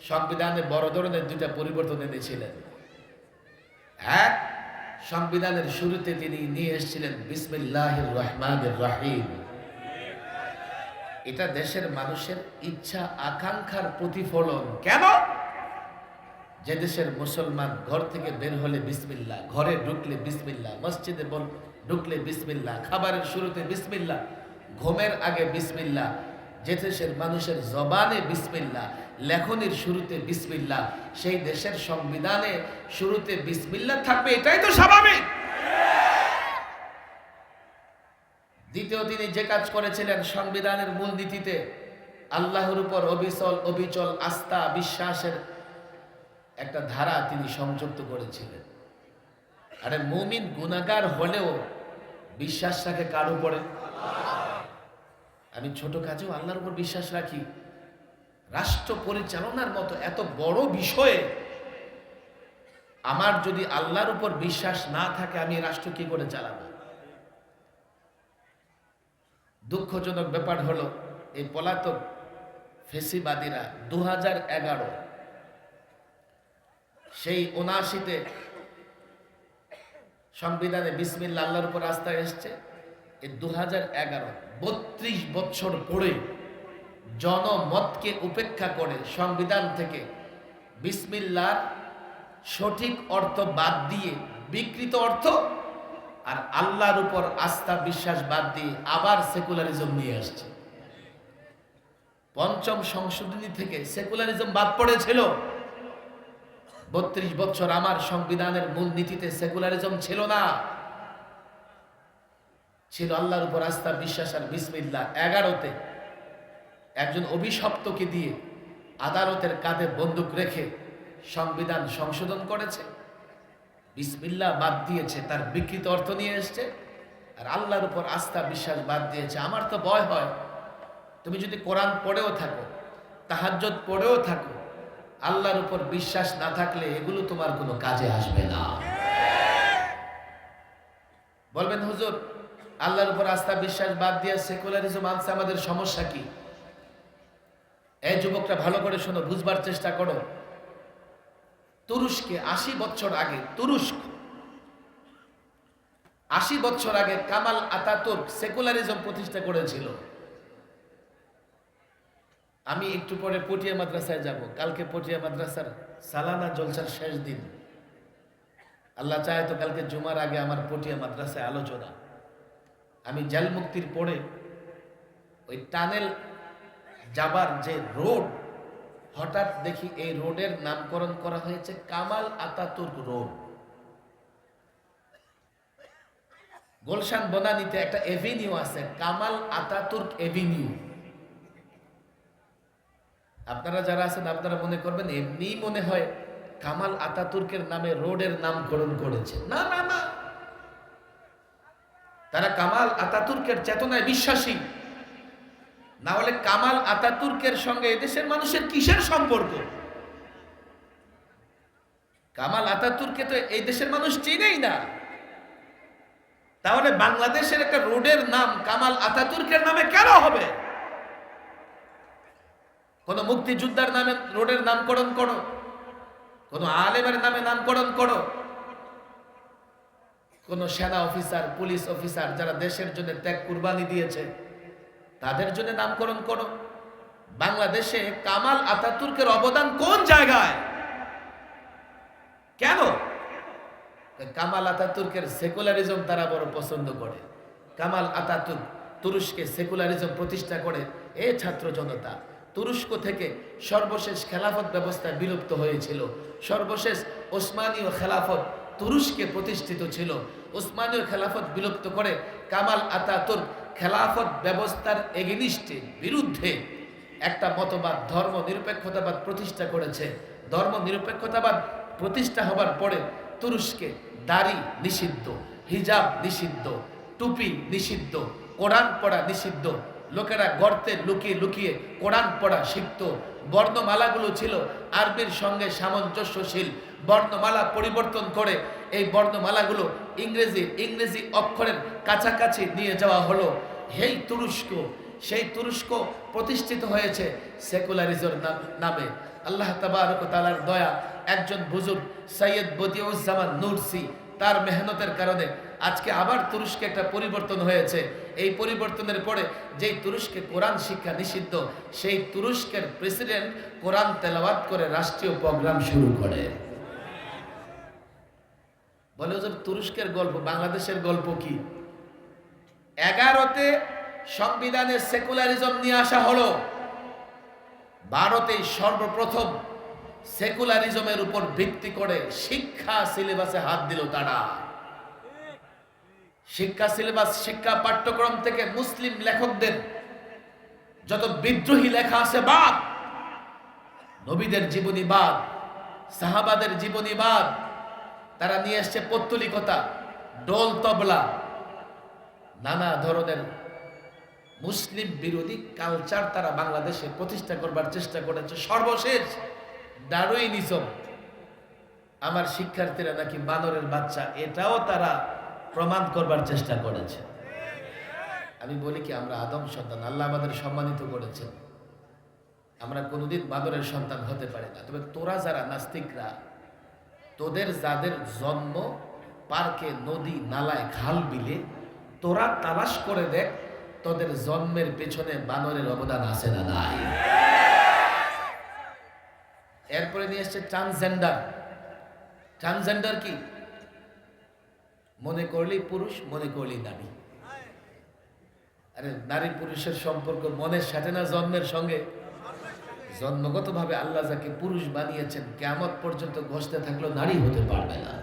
[SPEAKER 1] সংবিধানে বড় ধরনের 2টা পরিবর্তন এনেছিলেন। এক, সংবিধানের শুরুতে তিনি নিয়ে এসেছিলেন বিসমিল্লাহির রহমানির রহিম। এটা দেশের মানুষের ইচ্ছা আকাঙ্ক্ষার প্রতিফলন। কেন? যে দেশের মুসলমান ঘর থেকে বের হলে বিসমিল্লাহ, ঘরে ঢুকলে বিসমিল্লাহ, মসজিদে ঢুকলে বিসমিল্লাহ, খাবারের শুরুতে বিসমিল্লাহ, ঘুমের আগে বিসমিল্লাহ, যে দেশের মানুষের জবানে বিসমিল্লাহ, লেখনির শুরুতে বিসমিল্লাহ, সেই দেশের সংবিধানে শুরুতে বিসমিল্লাহ থাকবে, এটাই তো স্বাভাবিক। দ্বিতীয়, তিনি যে কাজ করেছিলেন, সংবিধানের মূলনীতিতে আল্লাহর উপর অবিচল আস্থা বিশ্বাসের একটা ধারা তিনি সংযুক্ত করেছিলেন। আরে মুমিন গুনাহগার হলেও বিশ্বাস রাখে কার উপরে? আমি ছোট কাজেও আল্লাহর উপর বিশ্বাস রাখি। রাষ্ট্র পরিচালনার মতো এত বড় বিষয়ে আমার যদি আল্লাহর উপর বিশ্বাস না থাকে, আমি রাষ্ট্র কি করে চালাবো? দুঃখজনক ব্যাপার হলো, এই পলাতক ফেসিবাদীরা 2011 সেই 79-তে সংবিধানে বিসমিল্লাহ আল্লাহর উপর আস্থা এসছে। এই 2011 32 বছর পরে জনমতকে উপেক্ষা করে সংবিধান থেকে বিসমিল্লাহর সঠিক অর্থ বাদ দিয়ে বিকৃত অর্থ আর আল্লাহর উপর আস্থা বিশ্বাস বাদ দিয়ে আবার সেকুলারিজম নিয়ে আসছে। পঞ্চম সংশোধনী থেকে সেকুলারিজম বাদ পড়েছিল। 32 বছর আমার সংবিধানের মূল নীতিতে সেকুলারিজম ছিল না, ছিল আল্লাহর উপর আস্থা বিশ্বাস আর বিসমিল্লাহ। 11তে একজন অভিশপ্তকে দিয়ে আদালতের কাঁধে বন্দুক রেখে সংবিধান সংশোধন করেছে, বিসমিল্লাহ বাদ দিয়েছে, তার বিকৃত অর্থ নিয়ে এসছে, আর আল্লাহর উপর আস্থা বিশ্বাস বাদ দিয়েছে। আমার তো ভয় হয়, তুমি যদি কোরআন পড়েও থাকো, তাহাজ্জুদ পড়েও থাকো, আল্লাহর উপর বিশ্বাস না থাকলে এগুলো তোমার কোনো কাজে আসবে না। বলবেন হুজুর, আল্লাহর উপর আস্থা বিশ্বাস বাদ দিয়ে সেকুলারিজম আনছে, আমাদের সমস্যা কি? এই যুবকরা ভালো করে শোনো, বুঝবার চেষ্টা করো। তুরস্কে 80 বছর আগে, 80 বছর আগে কামাল আতাতুর্ক সেকুলারিজম প্রতিষ্ঠা করেছিল। আমি একটু পরে পটিয়া মাদ্রাসায় যাব, কালকে পটিয়া মাদ্রাসার সালানা জলসার শেষ দিন। আল্লাহ চায় তো কালকে জুমার আগে আমার পটিয়া মাদ্রাসায় আলোচনা। আমি জেল মুক্তির পরে ওই টানেল যাবার যে রোড, হঠাৎ দেখি এই রোডের নামকরণ করা হয়েছে কামাল আতাতুর্ক রোড। গুলশান বনানীতে একটা এভিনিউ আছে, কামাল আতাতুর্ক এভিনিউ। আপনারা যারা আছেন আপনারা মনে করবেন এমনি মনে হয় কামাল আতাতুর্কের নামে রোডের নামকরণ করেছে। না না না, তারা কামাল আতাতুর্কের চেতনায় বিশ্বাসী। না হলে কামাল আতাতুর্কের সঙ্গে এদেশের মানুষের কিসের সম্পর্ক? কামাল আতাতুর্ককে তো এই দেশের মানুষ চিনেই না। তাহলে বাংলাদেশের একটা রোডের নাম কামাল আতাতুর্কের নামে কেন হবে? কোন মুক্তিযোদ্ধার নামে রোডের নামকরণ করো, কোন আলেমের নামে নামকরণ করো, কোন সেনা অফিসার, পুলিশ অফিসার যারা দেশের জন্য ত্যাগ কুরবানি দিয়েছে তাদের জন্য নামকরণ করো। বাংলাদেশে কামাল আতাতুর্কের অবদান কোন জায়গায়? কেন? কামাল আতাতুর্কের সেকুলারিজম তারা বড় পছন্দ করে। কামাল আতাতুর্ক তুরস্কে সেকুলারিজম প্রতিষ্ঠা করে। এই ছাত্র জনতা, তুরস্ক থেকে সর্বশেষ খেলাফত ব্যবস্থা বিলুপ্ত হয়েছিল। সর্বশেষ ওসমানীয় খেলাফত তুরস্কে প্রতিষ্ঠিত ছিল। ওসমানীয় খেলাফত বিলুপ্ত করে কামাল আতাতুর্ক খেলাফত ব্যবস্থার এগেনিস্টে, বিরুদ্ধে একটা মতবাদ, ধর্ম নিরপেক্ষতাবাদ প্রতিষ্ঠা করেছে। ধর্ম নিরপেক্ষতাবাদ প্রতিষ্ঠা হবার পরে তুরস্কে দাড়ি নিষিদ্ধ, হিজাব নিষিদ্ধ, টুপি নিষিদ্ধ, কোরআন পড়া নিষিদ্ধ। লোকেরা গর্তে লুকিয়ে লুকিয়ে কোরআন পড়া শিখত। বর্ণমালাগুলো ছিল আরবির সঙ্গে সামঞ্জস্যশীল। বর্ণমালা পরিবর্তন করে এই বর্ণমালাগুলো ইংরেজি অক্ষরের কাছাকাছি নিয়ে যাওয়া হলো। সেই তুরস্ক প্রতিষ্ঠিত হয়েছে সেকুলারিজম নামে। আল্লাহ তাবারক ওয়া তাআলার দয়া, একজন বুজুর্গ সৈয়দ বদিউজ্জামান নুরসি, তার মেহনতের কারণে আজকে আবার তুরস্কে একটা পরিবর্তন হয়েছে। এই পরিবর্তনের পরে যেই তুরস্কে কোরআন শিক্ষা নিষিদ্ধ, সেই তুরস্কের প্রেসিডেন্ট কোরআন তেলাওয়াত করে রাষ্ট্রীয় প্রোগ্রাম শুরু করে। বলে যে তুরস্কের গল্প, বাংলাদেশের গল্প কি? 11তে সংবিধানে সেকুলারিজম নিয়ে আসা হলো। ভারতেই সর্বপ্রথম সেকুলারিজমের উপর ভিত্তি করে শিক্ষা সিলেবাসে হাত দিল তারা। শিক্ষা সিলেবাস, শিক্ষা পাঠ্যক্রম থেকে মুসলিম লেখকদের যত বিদ্রোহী লেখা আছে বাদ, নবীদের জীবনীবাদ, সাহাবাদের জীবনীবাদ, তারা নিয়ে এসছে পৌত্তলিকতা, ডোল তবলা, নানা ধরনের মুসলিম বিরোধী কালচার তারা বাংলাদেশে প্রতিষ্ঠা করবার চেষ্টা করেছে। সর্বশেষ ডারউইনিজম, আমার শিক্ষার্থীরা নাকি বানরের বাচ্চা, এটাও তারা প্রমাণ করবার চেষ্টা করেছে। আমি বলি কি, আমরা আদম সন্তান, আল্লাহ আমাদের সম্মানিত করেছেন, আমরা কোনোদিন বানরের সন্তান হতে পারি না। তবে তোরা যারা নাস্তিকরা, তোদের যাদের জন্ম পার্কে, নদী, নালায়, খাল, বিলে, তোরা তালাশ করে দেখ তোদের জন্মের পেছনে বানরের অবদান আছে না নাই? এরপরে নিয়ে এসছে ট্রান্সজেন্ডার। ট্রান্সজেন্ডার কি? মনে করলেই পুরুষ, মনে করলেই নারী। আরে নারী পুরুষের সম্পর্ক মনের সাথে না জন্মের সঙ্গে? জন্মগতভাবে আল্লাহ যাকে পুরুষ বানিয়েছেন কিয়ামত পর্যন্ত ঘষতে থাকলেও নারী হতে পারবে না।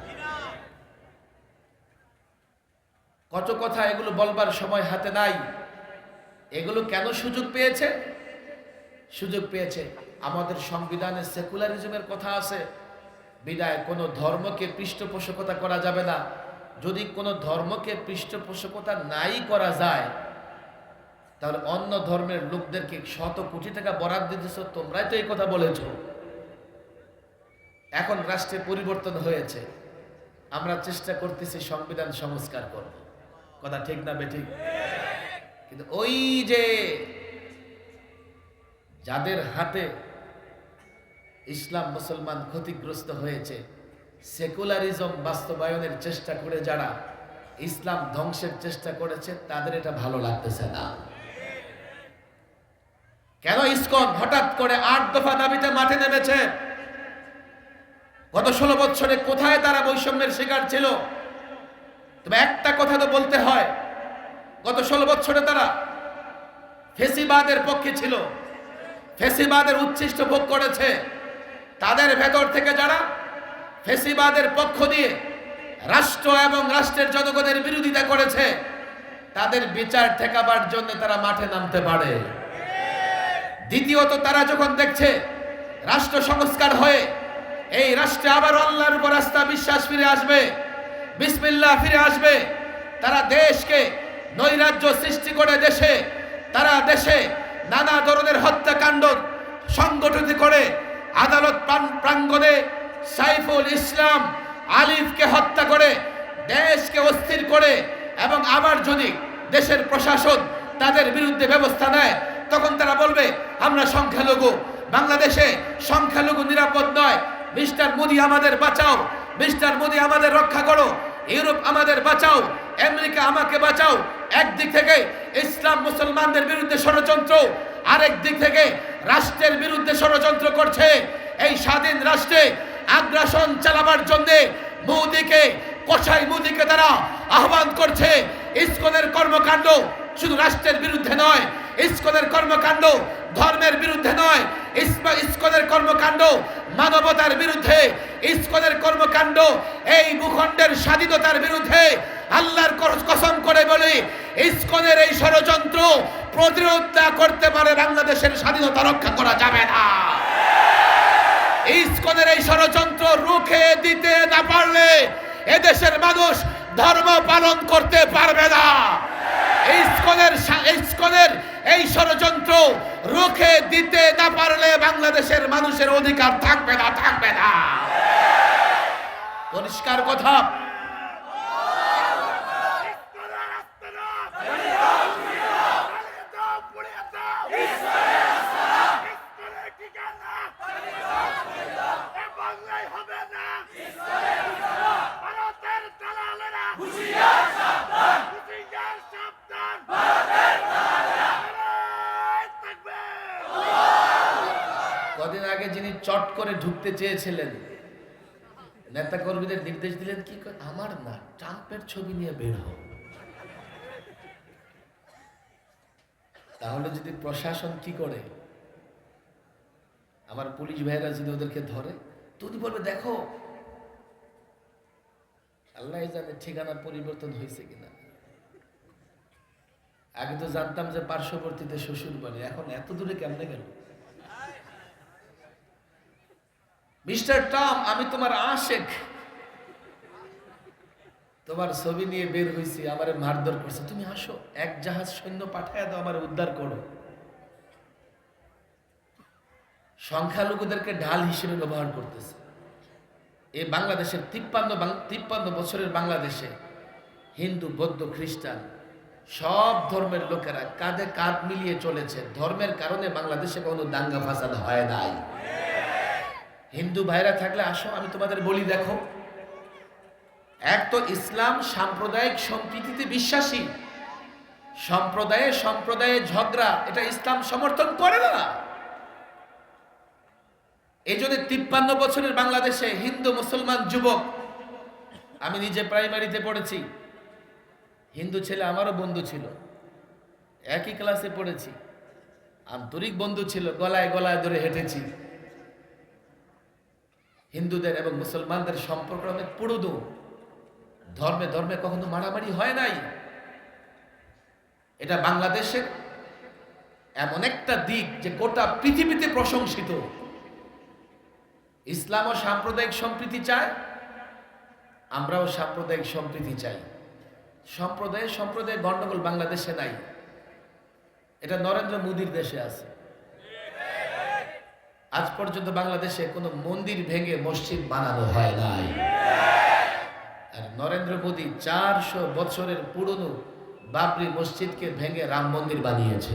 [SPEAKER 1] কত কথা, এগুলো বলবার সময় হাতে নাই। এগুলো কেন সুযোগ পেয়েছে? সুযোগ পেয়েছে আমাদের সংবিধানে সেকুলারিজমের কথা আছে, বিদায় কোনো ধর্মকে পৃষ্ঠপোষকতা করা যাবে না। যদি কোনো ধর্মকে পৃষ্ঠপোষকতা নাই করা যায়, তাহলে অন্য ধর্মের লোকদেরকে শত কোটি টাকা বরাদ্দ দিতেছ, তোমরাই তো এই কথা বলেছ। এখন রাষ্ট্রে পরিবর্তন হয়েছে, আমরা চেষ্টা করতেছি সংবিধান সংস্কার করব। কথা ঠিক না বেঠিক? কিন্তু ওই যে যাদের হাতে ইসলাম মুসলমান ক্ষতিগ্রস্ত হয়েছে, সেকুলারিজম বাস্তবায়নের চেষ্টা করে যারা ইসলাম ধ্বংসের চেষ্টা করেছে, তাদের এটা ভালো লাগতেছে না। কেন ইসকন হঠাৎ করে 8 দফা দাবিতে মাঠে নেমেছে? গত 16 বছরে কোথায় তারা বৈষম্যের শিকার ছিল? তবে একটা কথা তো বলতে হয়, গত 16 বছরে তারা ফেসিবাদের পক্ষে ছিল, ফেসিবাদের উচ্ছিষ্ট ভোগ করেছে। তাদের ভেতর থেকে যারা ফেসিবাদের পক্ষ দিয়ে রাষ্ট্র এবং রাষ্ট্রের জনগণের বিরোধিতা করেছে, তাদের বিচার ঠেকাবার জন্য তারা মাঠে নামতে পারে। দ্বিতীয়ত, তারা যখন দেখছে রাষ্ট্র সংস্কার হয়ে এই রাষ্ট্রে আবার আল্লাহর উপর আস্থা বিশ্বাস ফিরে আসবে, বিসমিল্লাহ ফিরে আসবে, তারা দেশকে নৈরাজ্য সৃষ্টি করে তারা দেশে নানা ধরনের হত্যাকাণ্ড সংগঠিত করে আদালত প্রাঙ্গণে সাইফুল ইসলাম আলিফকে হত্যা করে দেশকে অস্থির করে, এবং আবার যদি দেশের প্রশাসন তাদের বিরুদ্ধে ব্যবস্থা নেয়, তখন তারা বলবে আমরা সংখ্যালঘু, বাংলাদেশে সংখ্যালঘু নিরাপদ নয়, মিস্টার মোদি আমাদের বাঁচাও, মিস্টার মোদি আমাদের রক্ষা করো, ইউরোপ আমাদের বাঁচাও, আমেরিকা আমাকে বাঁচাও। একদিক থেকে ইসলাম মুসলমানদের বিরুদ্ধে ষড়যন্ত্র, আরেক দিক থেকে রাষ্ট্রের বিরুদ্ধে ষড়যন্ত্র করছে। এই স্বাধীন রাষ্ট্রে আগ্রাসন চালাবার জন্য মোদিকে, কসাই মোদিকে তারা আহ্বান করছে। ইসকনের কর্মকাণ্ড শুধু রাষ্ট্রের বিরুদ্ধে নয়, ইসকনের কর্মকাণ্ড ধর্মের বিরুদ্ধে নয়, ইসকনের কর্মকাণ্ড মানবতার বিরুদ্ধে, ইসকনের কর্মকাণ্ড এই ভূখণ্ডের স্বাধীনতার বিরুদ্ধে। আল্লাহর কসম করে বলি, ইসকনের এই ষড়যন্ত্র প্রতিরোধ না করতে পারে বাংলাদেশের স্বাধীনতা রক্ষা করা যাবে না। ইসকনের এই ষড়যন্ত্র রুখে দিতে না পারলে এদেশের মানুষ ধর্ম পালন করতে পারবে না। ইসকনের এই ষড়যন্ত্র রুখে দিতে না পারলে বাংলাদেশের মানুষের অধিকার থাকবে না। পরিষ্কার কথা। কদিন আগে যিনি চট করে ঢুকতে চেয়েছিলেন, নেতা কর্মীদের নির্দেশ দিলেন কি, আমার না, ট্রাম্পের ছবি নিয়ে বের হও। তাহলে যদি প্রশাসন কি করে, আমার পুলিশ ভাইরা যদি ওদেরকে ধরে, তুমি বলবে দেখো আল্লাহ জানে ঠিকানা পরিবর্তন হয়েছে কিনা। আগে তো জানতাম যে পার্শ্ববর্তীতে শ্বশুর বাড়ি, এখন এত দূরে কেমনে গেল? মিস্টার ট্রাম্প, আমি তোমার আশেক, তোমার ছবি নিয়ে বের হয়েছি, আমারে মারধর করছে, তুমি আসো, এক জাহাজ সৈন্য পাঠায় দাও, আমার উদ্ধার করো। সংখ্যালঘুদেরকে ঢাল হিসেবে ব্যবহার করতেছে। এই বাংলাদেশের 53 বছরের বাংলাদেশে হিন্দু, বৌদ্ধ, খ্রিস্টান সব ধর্মের লোকেরা কাঁধে কাঁধ মিলিয়ে চলেছে। ধর্মের কারণে বাংলাদেশে কোনো দাঙ্গা ফাসাদ হয় নাই। হিন্দু ভাইরা থাকলে আসো, আমি তোমাদের বলি, দেখো, এক তো ইসলাম সাম্প্রদায়িক সম্প্রীতিতে বিশ্বাসী, সম্প্রদায়ে সম্প্রদায়ে ঝগড়া এটা ইসলাম সমর্থন করে না। এই জন্য 53 বছরের বাংলাদেশে হিন্দু মুসলমান যুবক, আমি নিজে প্রাইমারিতে পড়েছি, হিন্দু ছেলে আমারও বন্ধু ছিল, একই ক্লাসে পড়েছি, আন্তরিক বন্ধু ছিল, গলায় গলায় ধরে হেঁটেছি। হিন্দুদের এবং মুসলমানদের সম্পর্ক অনেক পুরনো, ধর্মে ধর্মে কখনো মারামারি হয় নাই। এটা বাংলাদেশের এমন একটা দিক যে গোটা পৃথিবীতে প্রশংসিত। ইসলাম ও সাম্প্রদায়িক সম্প্রীতি চায়, আমরাও সাম্প্রদায়িক সম্প্রীতি চাই। সম্প্রদায় সম্প্রদায় গন্ডগোল বাংলাদেশে নাই, এটা নরেন্দ্র মোদীর দেশে আছে। আজ পর্যন্ত বাংলাদেশে কোনো মন্দির ভেঙে মসজিদ বানানো হয় নাই। আর নরেন্দ্র মোদী 400 বছরের পুরনো বাবরি মসজিদকে ভেঙে রাম মন্দির বানিয়েছে।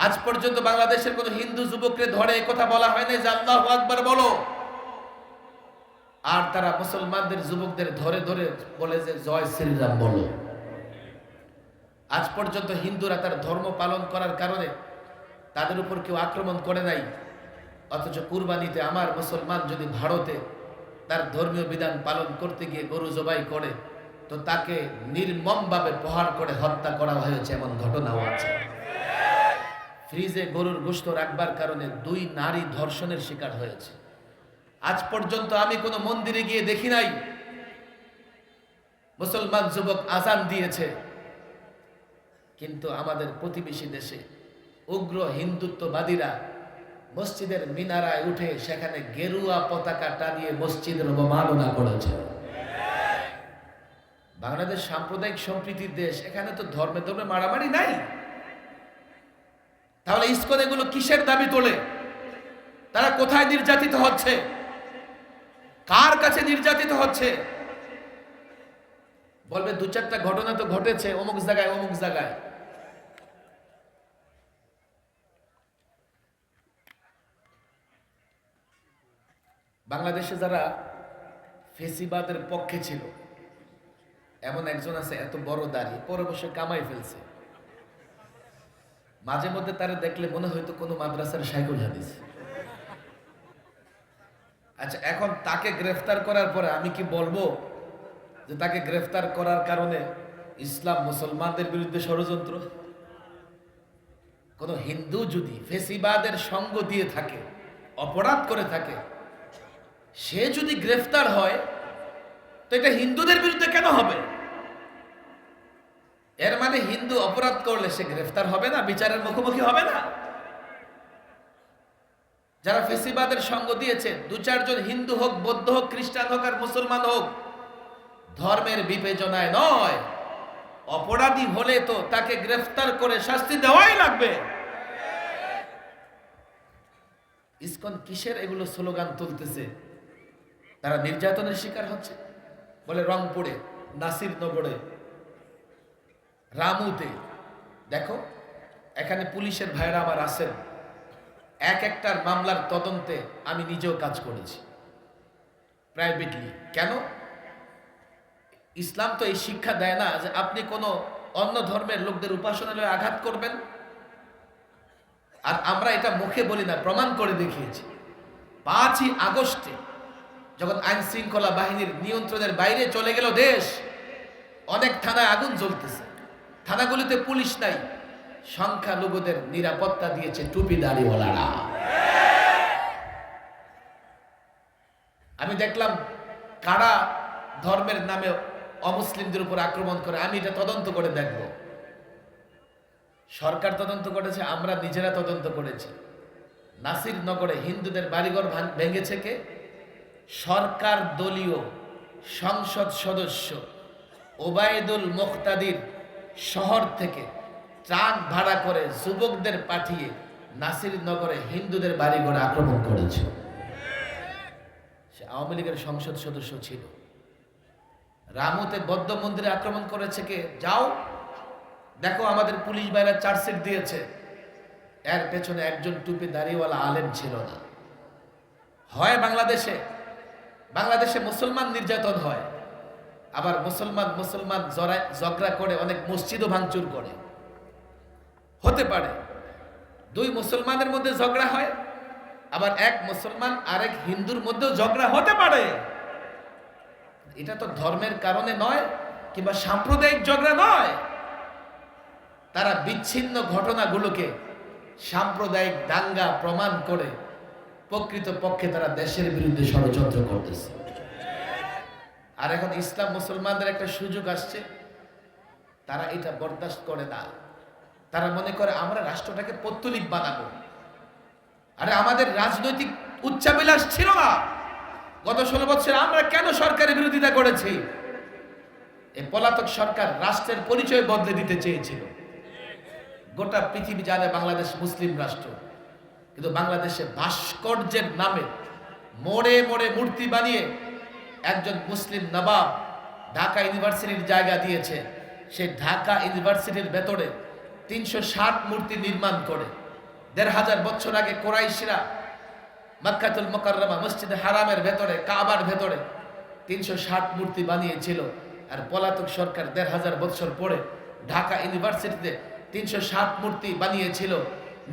[SPEAKER 1] আজ পর্যন্ত বাংলাদেশের কোন হিন্দু যুবককে ধরে কথা বলা হয় না যে আল্লাহু আকবার বলো, আর তারা মুসলমানদের যুবকদের ধরে ধরে বলে যে জয় শ্রীরাম বলো। আজ পর্যন্ত হিন্দুরা তার ধর্ম পালন করার কারণে তাদের উপর কেউ আক্রমণ করে নাই। অথচ কুরবানিতে আমার মুসলমান যদি ভারতে তার ধর্মীয় বিধান পালন করতে গিয়ে গরু জবাই করে, তো তাকে নির্মমভাবে প্রহার করে হত্যা করা হয়েছে, এমন ঘটনাও আছে। ফ্রিজে গরুর গোশত রাখবার কারণে 2 নারী ধর্ষণের শিকার হয়েছে। আজ পর্যন্ত আমি কোনো মন্দিরে গিয়ে দেখি নাই মুসলমান যুবক আজান দিয়েছে। কিন্তু আমাদের প্রতিবেশী দেশে উগ্র হিন্দুত্ববাদীরা মসজিদের মিনারায় উঠে সেখানে গেরুয়া পতাকা টানিয়ে মসজিদের অবমাননা করেছে। বাংলাদেশ সাম্প্রদায়িক সম্প্রীতির দেশ, এখানে তো ধর্মে ধর্মে মারামারি নাই। তাহলে ইসকন এগুলো কিসের দাবি তোলে? তারা কোথায় নির্যাতিত হচ্ছে, কার কাছে নির্যাতিত হচ্ছে? বলবে 2-4টা ঘটনা তো ঘটেছে অমুক জায়গায় অমুক জায়গায়। বাংলাদেশে যারা ফেসিবাদের পক্ষে ছিল, এমন একজন আছে এত বড় দাঁড়িয়ে পরে বসে কামাই ফেলছে। মাঝে মধ্যে তারা দেখলে মনে হয়তো কোনো মাদ্রাসার শাইখুল হাদিস। আচ্ছা, এখন তাকে গ্রেফতার করার পরে আমি কি বলবো যে তাকে গ্রেফতার করার কারণে ইসলাম মুসলমানদের বিরুদ্ধে ষড়যন্ত্র? কোন হিন্দু যদি ফেসিবাদের সঙ্গ দিয়ে থাকে, অপরাধ করে থাকে, সে যদি গ্রেফতার হয়, তো এটা হিন্দুদের বিরুদ্ধে কেন হবে? এর মানে হিন্দু অপরাধ করলে সে গ্রেফতার হবে না, বিচারের মুখোমুখি হবে না? যারা ফেসিবাদের সঙ্গ দিয়েছে, 2-4 জন হিন্দু হোক, বৌদ্ধ হোক, খ্রিস্টান হোক আর মুসলমান হোক, ধর্মের বিবেচনায় নয়, অপরাধী হলে তো তাকে গ্রেফতার করে শাস্তি দেওয়াই লাগবে। ইসকন কিসের এগুলো স্লোগান তুলতেছে? তারা নির্যাতনের শিকার হচ্ছে। বলে রংপুরে, নাসিরনগরে, রামুতে, দেখো এখানে পুলিশের ভাইরা আমার আছেন, একটার মামলার তদন্তে আমি নিজেও কাজ করেছি প্রাইভেটলি। কেন? ইসলাম তো এই শিক্ষা দেয় না যে আপনি কোনো অন্য ধর্মের লোকদের উপাসনালয়ে আঘাত করবেন। আর আমরা এটা মুখে বলি না, প্রমাণ করে দেখিয়েছি। 5ই আগস্টে যখন আইন শৃঙ্খলা বাহিনীর নিয়ন্ত্রণের বাইরে চলে গেল দেশ, অনেক থানায় আগুন জ্বলতেছে, থানাগুলিতে পুলিশ নাই, সংখ্যালঘুদের নিরাপত্তা দিয়েছে টুপি দাড়িওয়ালারা। আমি দেখলাম কারা ধর্মের নামে অমুসলিমদের উপর আক্রমণ করে। আমি এটা তদন্ত করে দেখব। সরকার তদন্ত করেছে, আমরা নিজেরা তদন্ত করেছি। নাসিরনগরে হিন্দুদের বাড়িঘর ভেঙেছে কে? সরকার দলীয় সংসদ সদস্য ওবায়দুল মুক্তাদির শহর থেকে ট্রাক ভাড়া করে যুবকদের পাঠিয়ে নাসিরনগরে হিন্দুদের বাড়িঘরে আক্রমণ করেছে। সে আওয়ামী লীগের সংসদ সদস্য ছিল। রামুতে বৌদ্ধ মন্দিরে আক্রমণ করেছে কে? যাও দেখো, আমাদের পুলিশ ভাইরা চার্জশিট দিয়েছে। এর পেছনে একজন টুপি দাড়িওয়ালা আলেম ছিল না। হয় বাংলাদেশে মুসলমান নির্যাতন হয়, আবার মুসলমান মুসলমান ঝগড়া করে অনেক মসজিদও ভাঙচুর করে। হতে পারে দুই মুসলমানের মধ্যে ঝগড়া হয়, আবার এক মুসলমান আরেক হিন্দুর মধ্যেও ঝগড়া হতে পারে। এটা তো ধর্মের কারণে নয় কিংবা সাম্প্রদায়িক ঝগড়া নয়। তারা বিচ্ছিন্ন ঘটনাগুলোকে সাম্প্রদায়িক দাঙ্গা প্রমাণ করে প্রকৃত পক্ষে তারা দেশের বিরুদ্ধে ষড়যন্ত্র করতেছে। আর এখন ইসলাম মুসলমানদের একটা সুযোগ আসছে, তারা এটা বরদাস্ত করে না। তারা মনে করে আমরা রাষ্ট্রটাকে পৌত্তলিক বানাবো। আরে আমাদের রাজনৈতিক উচ্চাবিলাস ছিল না। গত 16 বছর আমরা কেন সরকারের বিরোধিতা করেছি? এই পলাতক সরকার রাষ্ট্রের পরিচয় বদলে দিতে চেয়েছিল। গোটা পৃথিবী জানে বাংলাদেশ মুসলিম রাষ্ট্র, কিন্তু বাংলাদেশে ভাস্কর্যের নামে মোড়ে মোড়ে মূর্তি বানিয়ে একজন মুসলিম নবাব ঢাকা ইউনিভার্সিটির জায়গা দিয়েছে। সে ঢাকা ইউনিভার্সিটির ভেতরে 360 মূর্তি নির্মাণ করে 1500 বছর আগে কোরাইশরা মক্কাতুল মুকাররমা মসজিদে হারামের ভেতরে কাবার ভেতরে 360 মূর্তি বানিয়েছিল। আর পলাতক সরকার 1500 বছর পরে ঢাকা ইউনিভার্সিটিতে 360 মূর্তি বানিয়েছিল।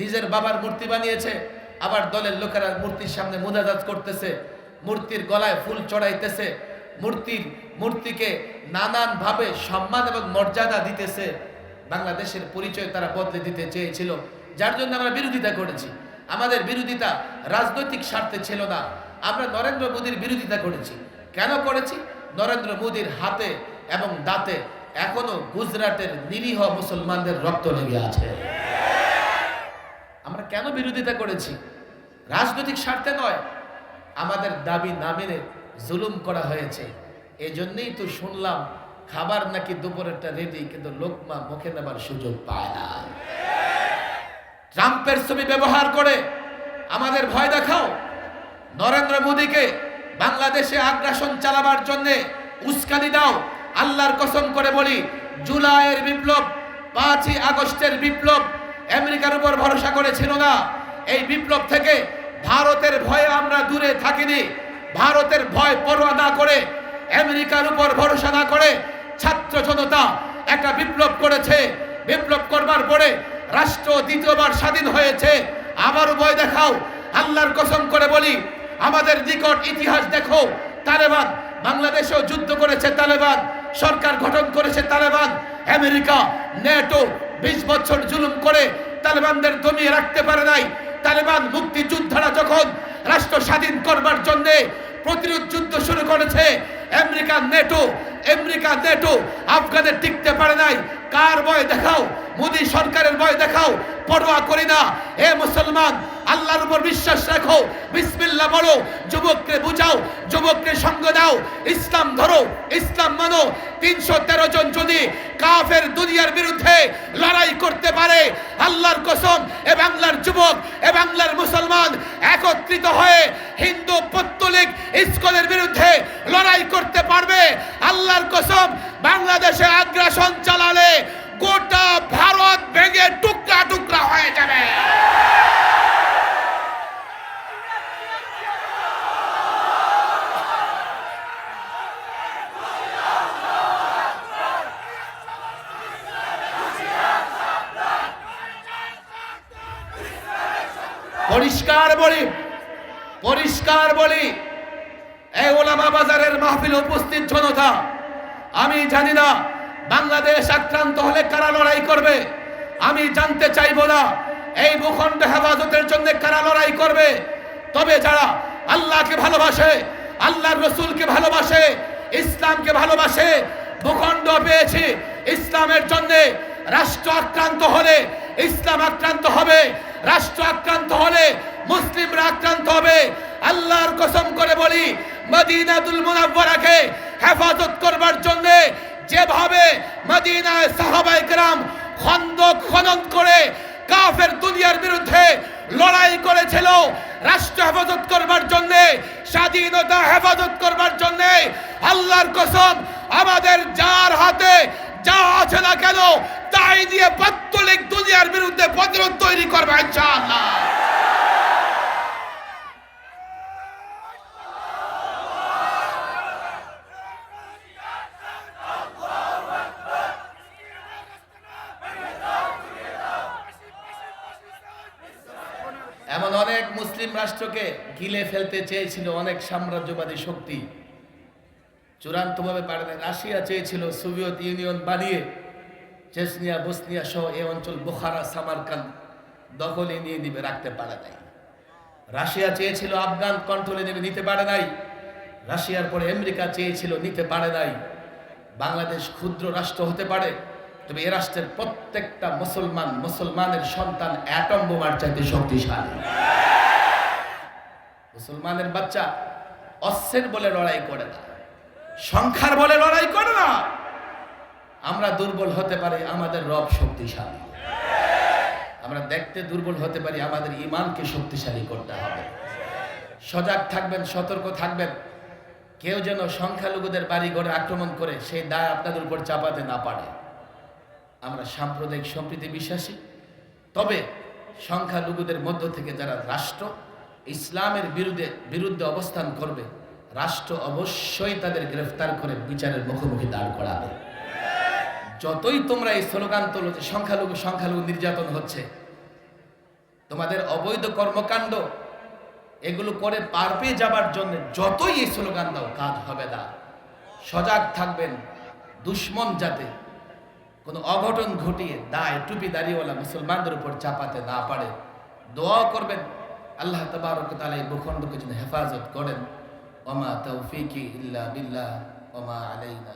[SPEAKER 1] নিজের বাবার মূর্তি বানিয়েছে, আবার দলের লোকেরা মূর্তির সামনে মুনাজাত করতেছে, মূর্তির গলায় ফুল চড়াইতেছে, মূর্তিকে নানান ভাবে সম্মান এবং মর্যাদা দিতেছে। বাংলাদেশের পরিচয় তারা বদলে দিতে চেয়েছিল, যার জন্য আমরা বিরোধিতা করেছি। আমাদের বিরোধিতা রাজনৈতিক স্বার্থে ছিল না। আমরা নরেন্দ্র মোদীর বিরোধিতা করেছি। কেন করেছি? নরেন্দ্র মোদীর হাতে এবং দাঁতে এখনো গুজরাটের নিরীহ মুসলমানদের রক্ত লেগে আছে। আমরা কেন বিরোধিতা করেছি? রাজনৈতিক স্বার্থে নয়। আমাদের দাবি না মেনে জুলুম করা হয়েছে। এই জন্যই তো শুনলাম খাবার নাকি দুপুরেরটা রেডি, কিন্তু লোকমা মুখে নেবার সুযোগ পায় না। ট্রাম্পের ছবি ব্যবহার করে আমাদের ভয় দেখাও। নরেন্দ্র মোদীকে বাংলাদেশে আগ্রাসন চালাবার জন্য উস্কানি দাও। আল্লাহর কসম করে বলি, জুলাইয়ের বিপ্লব, 5ই আগস্টের বিপ্লব আমেরিকার উপর ভরসা করেছিল না। এই বিপ্লব থেকে ভারতের ভয়ে আমরা দূরে থাকিনি। ভারতের ভয় পরোয়া না করে, আমেরিকার উপর ভরসা না করে ছাত্র জনতা একটা বিপ্লব করেছে। বিপ্লব করবার পরে রাষ্ট্র দ্বিতীয়বার স্বাধীন হয়েছে। আবারও ভয় দেখাও। আল্লাহর কসম করে বলি, আমাদের নিকট ইতিহাস দেখো। তালেবান বাংলাদেশেও যুদ্ধ করেছে, তালেবান সরকার গঠন করেছে, তালেবান আমেরিকা নেটো 20 বছর জুলুম করে তালেবানদের দমিয়ে রাখতে পারে নাই। তালেবান মুক্তিযোদ্ধারা যখন রাষ্ট্র স্বাধীন করবার জন্য প্রতিরোধ যুদ্ধ শুরু করেছে, আমেরিকা নেটো আফগানে টিকতে পারে নাই। কার ভয় দেখাও? মোদী সরকারের ভয় দেখাও। পরোয়া করি না। এ মুসলমান, আল্লাহর উপর বিশ্বাস রাখো, বিসমিল্লাহ বলো, যুবককে বুঝাও, যুবককে সঙ্গ দাও, ইসলাম ধরো, ইসলাম মানো। 313 জন যদি কাফের দুনিয়ার বিরুদ্ধে লড়াই করতে পারে, আল্লাহর কসম এ বাংলার যুবক, এ বাংলার মুসলমান একত্রিত হয়ে হিন্দু পৌত্তলিক ইস্কনের বিরুদ্ধে লড়াই করতে পারবে। আল্লাহর কসম, বাংলাদেশে আগ্রাসন চালালে গোটা ভারত ভেঙে টুকরা টুকরা হয়ে যাবে। পরিষ্কার বলি, এই ওলামা বাজারের মাহফিলে উপস্থিত জনতা, আমি জানি না বাংলাদেশ আক্রান্ত হলে কারা লড়াই করবে। আমি জানতে চাইবো না এই ভূখণ্ড হেফাজতের জন্য কারা লড়াই করবে। তবে যারা আল্লাহকে ভালোবাসে, আল্লাহর রসুলকে ভালোবাসে, ইসলামকে ভালোবাসে, ভূখণ্ড পেয়েছি ইসলামের জন্য। রাষ্ট্র আক্রান্ত হলে ইসলাম আক্রান্ত হবে, রাষ্ট্র আক্রান্ত হলে মুসলিমরা আক্রান্ত হবে। আল্লাহর কসম করে বলি, মদিনাতুল মুনাওয়ারাকে হেফাজত করবার জন্য যেভাবে মদিনায় সাহাবায়ে কেরাম খন্দক খনন করে কাফের দুনিয়ার বিরুদ্ধে লড়াই করেছিল, রাষ্ট্র হেফাজত করবার জন্য, স্বাধীনতা হেফাজত করবার জন্য, আল্লাহর কসম আমাদের যার হাতে যা আছে না কেন তাই দিয়ে পৌত্তলিক দুনিয়ার বিরুদ্ধে প্রতিরোধ তৈরি করবে ইনশাআল্লাহ।
[SPEAKER 2] মুসলিম রাষ্ট্রকে গিলে ফেলতে চেয়েছিল অনেক সাম্রাজ্যবাদী শক্তি, চূড়ান্তভাবে পারে না। রাশিয়া চেয়েছিল সোভিয়েত ইউনিয়ন বানিয়ে চেচনিয়া বসনিয়া সহ এই অঞ্চল বুখারা সামারকান্দ দখলে নিয়ে নিবে, রাখতে পারে নাই। রাশিয়া চেয়েছিল আফগান কন্ট্রোলে নেবে, নিতে পারে নাই। রাশিয়ার পরে আমেরিকা চেয়েছিল, নিতে পারে নাই। বাংলাদেশ ক্ষুদ্র রাষ্ট্র হতে পারে, তবে এ রাষ্ট্রের প্রত্যেকটা মুসলমানের সন্তান অ্যাটম বোমার চাইতে শক্তিশালী। মুসলমানের বাচ্চা অস্ত্রের বলে লড়াই করে না, সংখ্যার বলে লড়াই করে না। আমরা দুর্বল হতে পারি, আমাদের রব শক্তিশালী। আমরা দেখতে দুর্বল হতে পারি, আমাদের ঈমানকে শক্তিশালী করতে হবে। সজাগ থাকবেন, সতর্ক থাকবেন। কেউ যেন সংখ্যালঘুদের বাড়ি ঘরে আক্রমণ করে সেই দায় আপনাদের উপর চাপাতে না পারে। আমরা সাম্প্রদায়িক সম্প্রীতি বিশ্বাসী, তবে সংখ্যালঘুদের মধ্য থেকে যারা রাষ্ট্র ইসলামের বিরুদ্ধে অবস্থান করবে, রাষ্ট্র অবশ্যই তাদের গ্রেফতার করে বিচারের মুখোমুখি দাঁড় করাবে। যতই তোমরা এই স্লোগান তোলো যে সংখ্যালঘু নির্যাতন হচ্ছে, তোমাদের অবৈধ কর্মকাণ্ড এগুলো করে পার পেয়ে যাবার জন্য যতই এই স্লোগান দাও, কাজ হবে না। সজাগ থাকবেন, দুশ্মন যাতে কোনো অঘটন ঘটিয়ে দায় টুপি দাড়িওয়ালা মুসলমানদের উপর চাপাতে না পারে। দোয়া করবেন আল্লাহ তাবারক ওয়া তাআলা এই ভূখণ্ডকে যেন হেফাজত করেন। ওমা তৌফিকি ইল্লা বিল্লাহ ওমা আলাইনা।